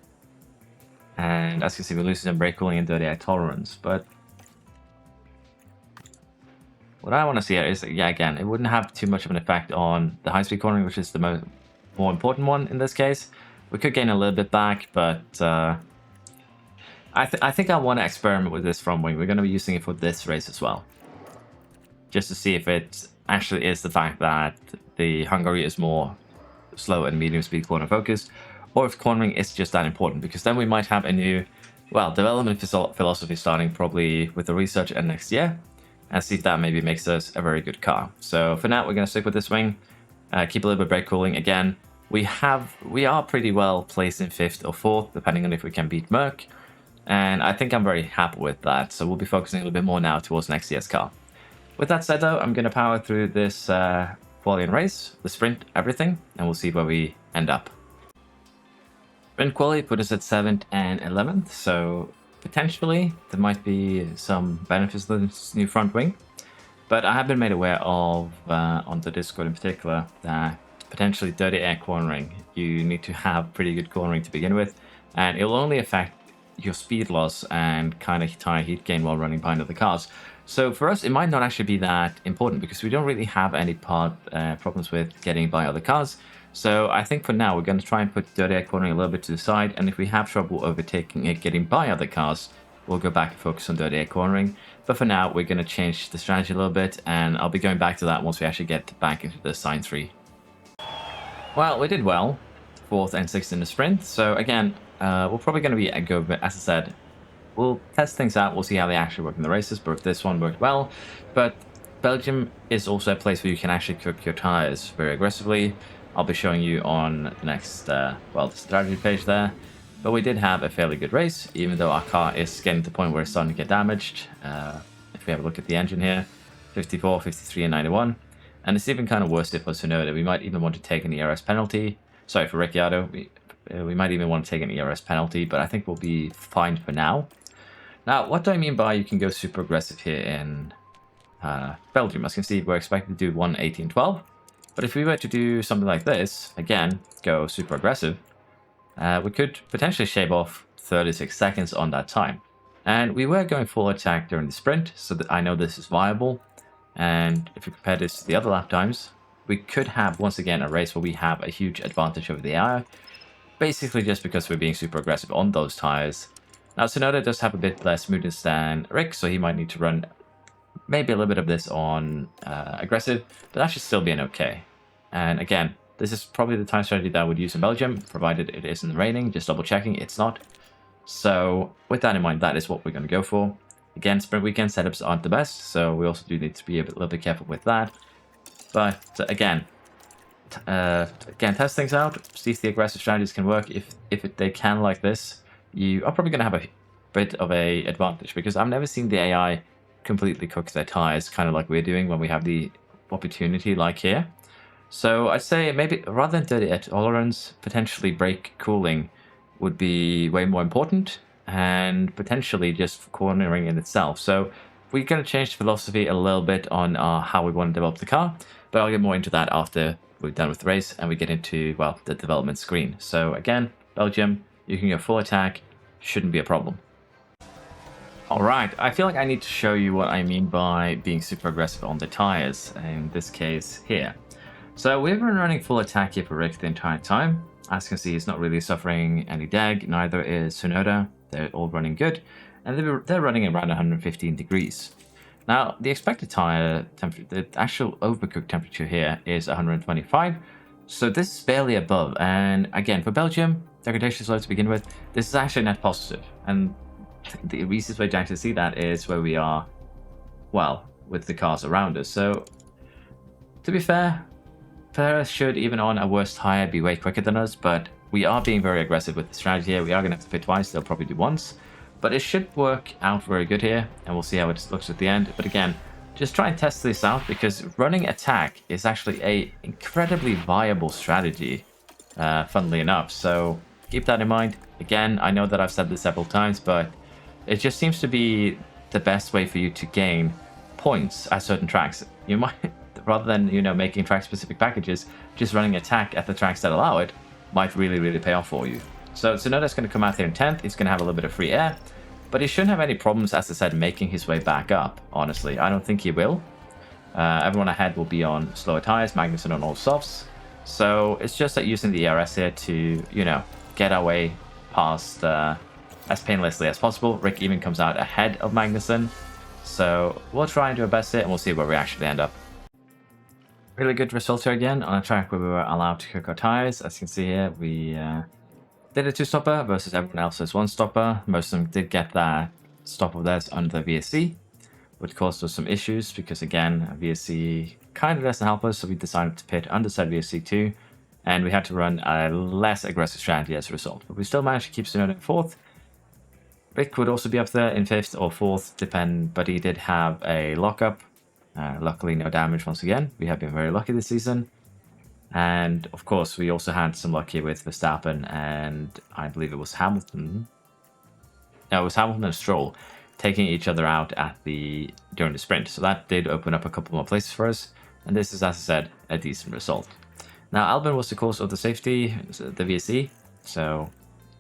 and as you can see, we're losing some brake cooling and dirty air tolerance. But what I want to see here is, yeah, again, it wouldn't have too much of an effect on the high speed cornering, which is the more important one in this case. We could gain a little bit back, but I think I want to experiment with this front wing. We're going to be using it for this race as well, just to see if it actually is the fact that the Hungary is more slow and medium speed corner focused, or if cornering is just that important, because then we might have a new, well, development philosophy starting probably with the research and next year, and see if that maybe makes us a very good car. So for now, we're going to stick with this wing, keep a little bit of brake cooling. Again, we are pretty well placed in 5th or 4th, depending on if we can beat Merc, and I think I'm very happy with that. So we'll be focusing a little bit more now towards next year's car. With that said though, I'm going to power through this quali and race, the sprint, everything, and we'll see where we end up. Sprint quali put us at 7th and 11th, so potentially there might be some benefits to this new front wing. But I have been made aware of, on the Discord in particular, that potentially dirty air cornering, you need to have pretty good cornering to begin with, and it'll only affect your speed loss and kind of tire heat gain while running behind other cars. So for us, it might not actually be that important because we don't really have any problems with getting by other cars. So I think for now, we're going to try and put dirty air cornering a little bit to the side. And if we have trouble overtaking it, getting by other cars, we'll go back and focus on dirty air cornering. But for now, we're going to change the strategy a little bit, and I'll be going back to that once we actually get back into the Sign 3. Well, we did well, 4th and 6th in the sprint, so again, we're probably going to be a go, but as I said, we'll test things out, we'll see how they actually work in the races, but this one worked well. But Belgium is also a place where you can actually cook your tires very aggressively. I'll be showing you on the next, well, the strategy page there. But we did have a fairly good race, even though our car is getting to the point where it's starting to get damaged. If we have a look at the engine here, 54, 53, and 91. And it's even kind of worse if us to know that we might even want to take an ERS penalty. Sorry, for Ricciardo, we might even want to take an ERS penalty, but I think we'll be fine for now. Now, what do I mean by you can go super aggressive here in Belgium? As you can see, we're expected to do 1:18.12. But if we were to do something like this, again, go super aggressive, we could potentially shave off 36 seconds on that time. And we were going full attack during the sprint, so that I know this is viable. And if you compare this to the other lap times, we could have, once again, a race where we have a huge advantage over the AI, basically just because we're being super aggressive on those tires. Now, Tsunoda does have a bit less smoothness than Rick, so he might need to run maybe a little bit of this on aggressive, but that should still be an okay. And again, this is probably the time strategy that I would use in Belgium, provided it isn't raining, just double checking it's not. So with that in mind, that is what we're going to go for. Again, sprint weekend setups aren't the best, so we also do need to be a little bit careful with that. But again, test things out, see if the aggressive strategies can work. If they can like this, you are probably going to have a bit of a advantage, because I've never seen the AI completely cook their tires, kind of like we're doing when we have the opportunity like here. So I'd say maybe rather than dirty air tolerance, potentially brake cooling would be way more important, and potentially just cornering in itself. So we're going to change the philosophy a little bit on how we want to develop the car, but I'll get more into that after we're done with the race and we get into, well, the development screen. So again, Belgium, you can go full attack, shouldn't be a problem. Alright, I feel like I need to show you what I mean by being super aggressive on the tires, in this case here. So we've been running full attack here for Rick the entire time. As you can see, he's not really suffering any deg, neither is Tsunoda. They're all running good, and they're running around 115 degrees. Now, the expected tire temperature, the actual overcooked temperature here is 125, so this is barely above. And again, for Belgium, degradation is low to begin with. This is actually net positive, and the easiest way to actually see that is where we are, well, with the cars around us. So, to be fair, Perez should, even on a worse tire, be way quicker than us, but we are being very aggressive with the strategy here. We are going to have to pit twice, they'll probably do once, but it should work out very good here, and we'll see how it looks at the end. But again, just try and test this out, because running attack is actually a incredibly viable strategy, funnily enough, so keep that in mind. Again, I know that I've said this several times, but it just seems to be the best way for you to gain points at certain tracks. You might, rather than, you know, making track-specific packages, just running attack at the tracks that allow it might really, really pay off for you. So Tsunoda's going to come out here in 10th. He's going to have a little bit of free air, but he shouldn't have any problems, as I said, making his way back up, honestly. I don't think he will. Everyone ahead will be on slower tires, Magnussen on all softs. So it's just that using the ERS here to, you know, get our way past as painlessly as possible. Rick even comes out ahead of Magnussen. So we'll try and do our best here, and we'll see where we actually end up. Really good result here again on a track where we were allowed to cook our tires. As you can see here, we did a 2-stopper versus everyone else's 1-stopper. Most of them did get that stop of theirs under the VSC, which caused us some issues because, again, VSC kind of doesn't help us, so we decided to pit under said VSC too, and we had to run a less aggressive strategy as a result. But we still managed to keep Tsunoda in 4th. Rick would also be up there in 5th or 4th, but he did have a lockup. Luckily, no damage once again. We have been very lucky this season. And, of course, we also had some luck here with Verstappen, and I believe it was Hamilton. No, it was Hamilton and Stroll taking each other out during the sprint. So that did open up a couple more places for us. And this is, as I said, a decent result. Now, Albon was the cause of the safety, the VSC, so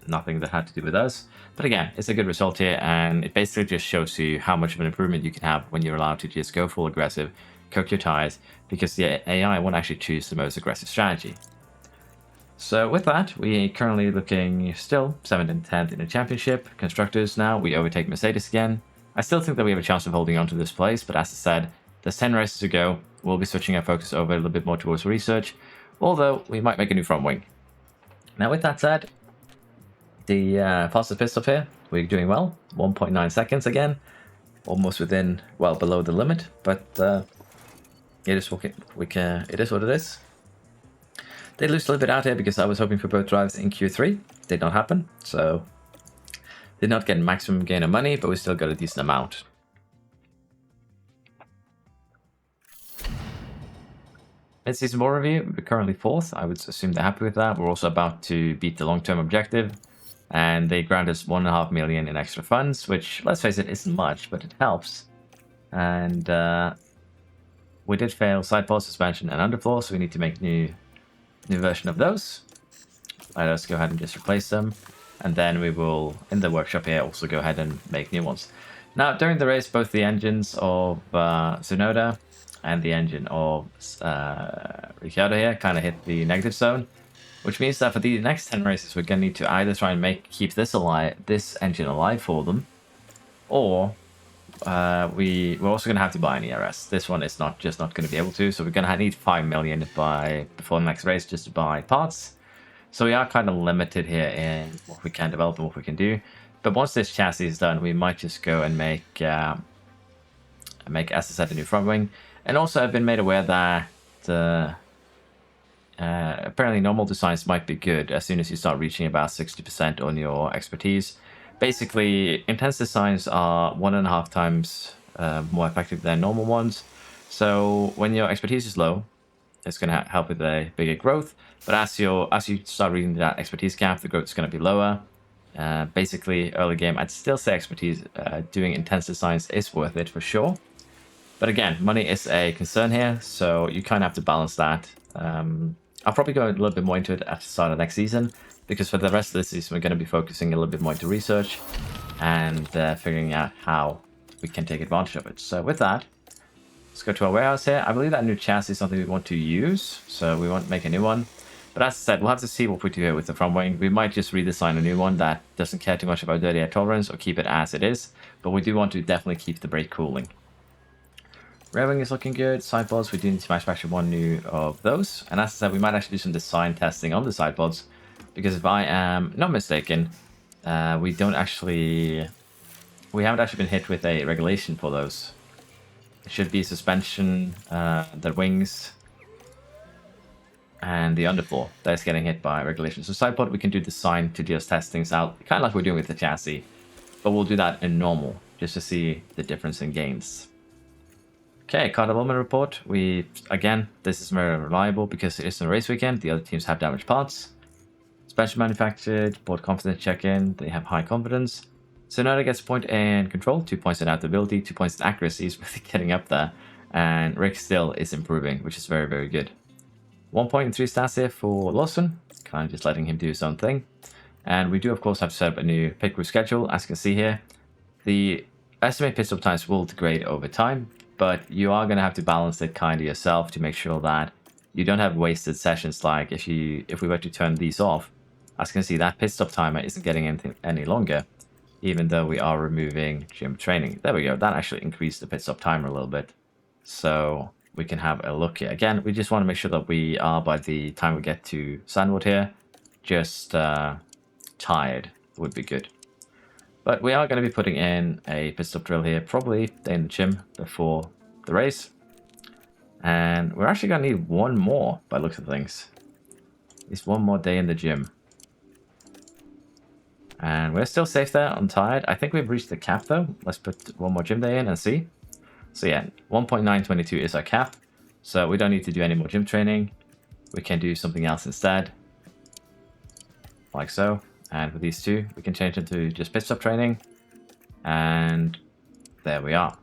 nothing that had to do with us. But again, it's a good result here, and it basically just shows you how much of an improvement you can have when you're allowed to just go full aggressive, cook your tires, because the AI won't actually choose the most aggressive strategy. So with that, we are currently looking still 7th and 10th in the championship. Constructors now, we overtake Mercedes again. I still think that we have a chance of holding on to this place, but as I said, there's 10 races to go. We'll be switching our focus over a little bit more towards research, although we might make a new front wing. Now, with that said, the fastest pit stop here, we're doing well. 1.9 seconds again, almost within, well, below the limit, but it is what it is. Did lose a little bit out here because I was hoping for both drives in Q3. Did not happen, so did not get maximum gain of money, but we still got a decent amount. Mid-season ball review, we're currently 4th. I would assume they're happy with that. We're also about to beat the long-term objective, and they grant us 1.5 million in extra funds, which, let's face it, isn't much, but it helps. And we did fail sidepod, suspension, and underfloor, so we need to make new version of those. Let us go ahead and just replace them, and then we will, in the workshop here, also go ahead and make new ones. Now, during the race, both the engines of Tsunoda and the engine of Ricciardo here kind of hit the negative zone, which means that for the next 10 races, we're going to need to either try and keep this engine alive for them, or we're also going to have to buy an ERS. This one is not going to be able to, so we're going to need 5 million before the next race just to buy parts. So we are kind of limited here in what we can develop and what we can do. But once this chassis is done, we might just go and make, as I said, a new front wing. And also, I've been made aware that apparently normal designs might be good as soon as you start reaching about 60% on your expertise. Basically, intense designs are 1.5 times more effective than normal ones. So when your expertise is low, it's going to help with a bigger growth. But as you start reading that expertise cap, the growth is going to be lower. Basically, early game, I'd still say expertise doing intense designs is worth it for sure. But again, money is a concern here, so you kind of have to balance that. I'll probably go a little bit more into it at the start of next season, because for the rest of the season, we're going to be focusing a little bit more into research and figuring out how we can take advantage of it. So with that, let's go to our warehouse here. I believe that new chassis is something we want to use, so we won't make a new one. But as I said, we'll have to see what we do here with the front wing. We might just redesign a new one that doesn't care too much about dirty air tolerance or keep it as it is, but we do want to definitely keep the brake cooling. Rear wing is looking good. Sidepods, we do need to manufacture one new of those. And as I said, we might actually do some design testing on the sidepods, because if I am not mistaken, we haven't actually been hit with a regulation for those. It should be suspension, the wings, and the underfloor that's getting hit by regulation. So sidepod, we can do design to just test things out, kind of like we're doing with the chassis, but we'll do that in normal just to see the difference in gains. Okay, car development report. Again, this is very reliable because it is a race weekend. The other teams have damaged parts. Suspension manufactured, board confidence check-in. They have high confidence. Tsunoda gets a point in control, 2 points in adaptability, 2 points in accuracy. He's really getting up there. And Rick still is improving, which is very, very good. 1 point in 3 stats here for Lawson. Kind of just letting him do his own thing. And we do, of course, have to set up a new pit crew schedule. As you can see here, the estimated pit stop times will degrade over time, but you are going to have to balance it kind of yourself to make sure that you don't have wasted sessions. Like if we were to turn these off, as you can see, that pit stop timer isn't getting any longer, even though we are removing gym training. There we go. That actually increased the pit stop timer a little bit. So we can have a look here. Again, we just want to make sure that we are, by the time we get to Sandwood here, just tired would be good. But we are going to be putting in a pit stop drill here, probably in the gym before the race. And we're actually going to need one more, by looks of things. At least one more day in the gym. And we're still safe there on tired. I think we've reached the cap though. Let's put one more gym day in and see. So yeah, 1.922 is our cap. So we don't need to do any more gym training. We can do something else instead. Like so. And with these two, we can change them to just pit stop training. And there we are.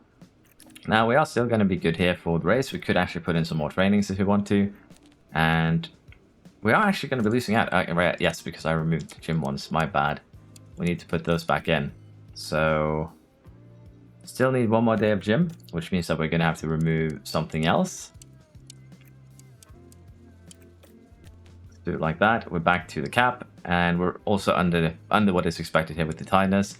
Now we are still going to be good here for the race. We could actually put in some more trainings if we want to. And we are actually going to be losing out. Yes, because I removed the gym ones. My bad. We need to put those back in. So still need one more day of gym, which means that we're going to have to remove something else. Do it like that. We're back to the cap, and we're also under what is expected here with the tiredness.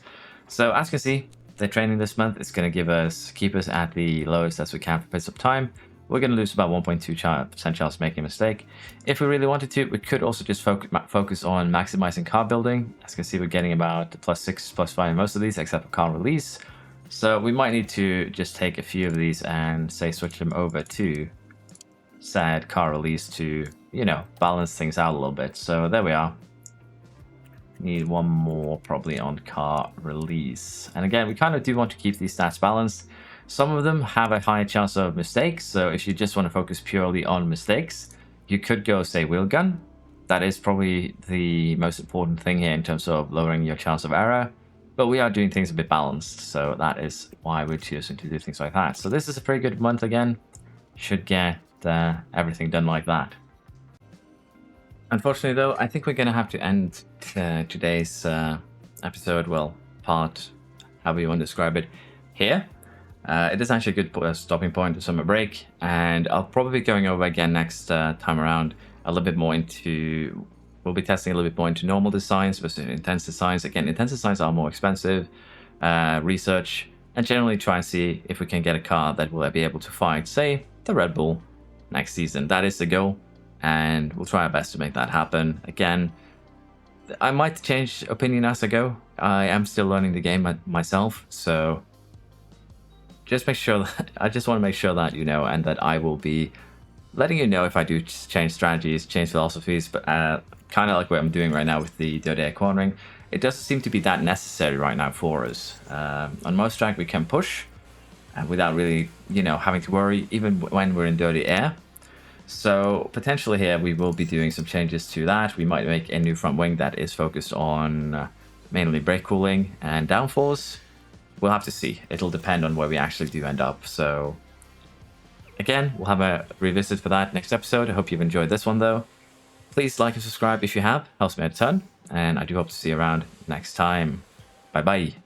So as you can see, the training this month. It's going to keep us at the lowest as we can for pit stop time. We're going to lose about 1.2% chance of making a mistake. If we really wanted to, we could also just focus on maximizing car building. As you can see, we're getting about +6, +5 in most of these, except for car release. So we might need to just take a few of these and say switch them over to said car release to, you know, balance things out a little bit. So there we are. Need one more probably on car release. And again, we kind of do want to keep these stats balanced. Some of them have a higher chance of mistakes, so if you just want to focus purely on mistakes, you could go, say, wheel gun. That is probably the most important thing here in terms of lowering your chance of error, but we are doing things a bit balanced, so that is why we're choosing to do things like that. So this is a pretty good month again. Should get everything done like that. Unfortunately, though, I think we're going to have to end today's episode, well, part, however you want to describe it, here. It is actually a good stopping point to summer break, and I'll probably be going over again next time around a little bit more into, we'll be testing a little bit more into normal designs versus intense designs. Again, intense designs are more expensive, research, and generally try and see if we can get a car that will be able to fight, say, the Red Bull next season. That is the goal, and we'll try our best to make that happen. Again, I might change opinion as I go. I am still learning the game myself, so just make sure that, I just want to make sure that you know, and that I will be letting you know if I do change strategies, change philosophies, but kind of like what I'm doing right now with the dirty air cornering. It doesn't seem to be that necessary right now for us. On most track we can push without really, you know, having to worry, even when we're in dirty air. So potentially here we will be doing some changes to that. We might make a new front wing that is focused on mainly brake cooling and downforce. We'll have to see. It'll depend on where we actually do end up. So again, we'll have a revisit for that next episode. I hope you've enjoyed this one though. Please like and subscribe if you have. Helps me a ton. And I do hope to see you around next time. Bye bye.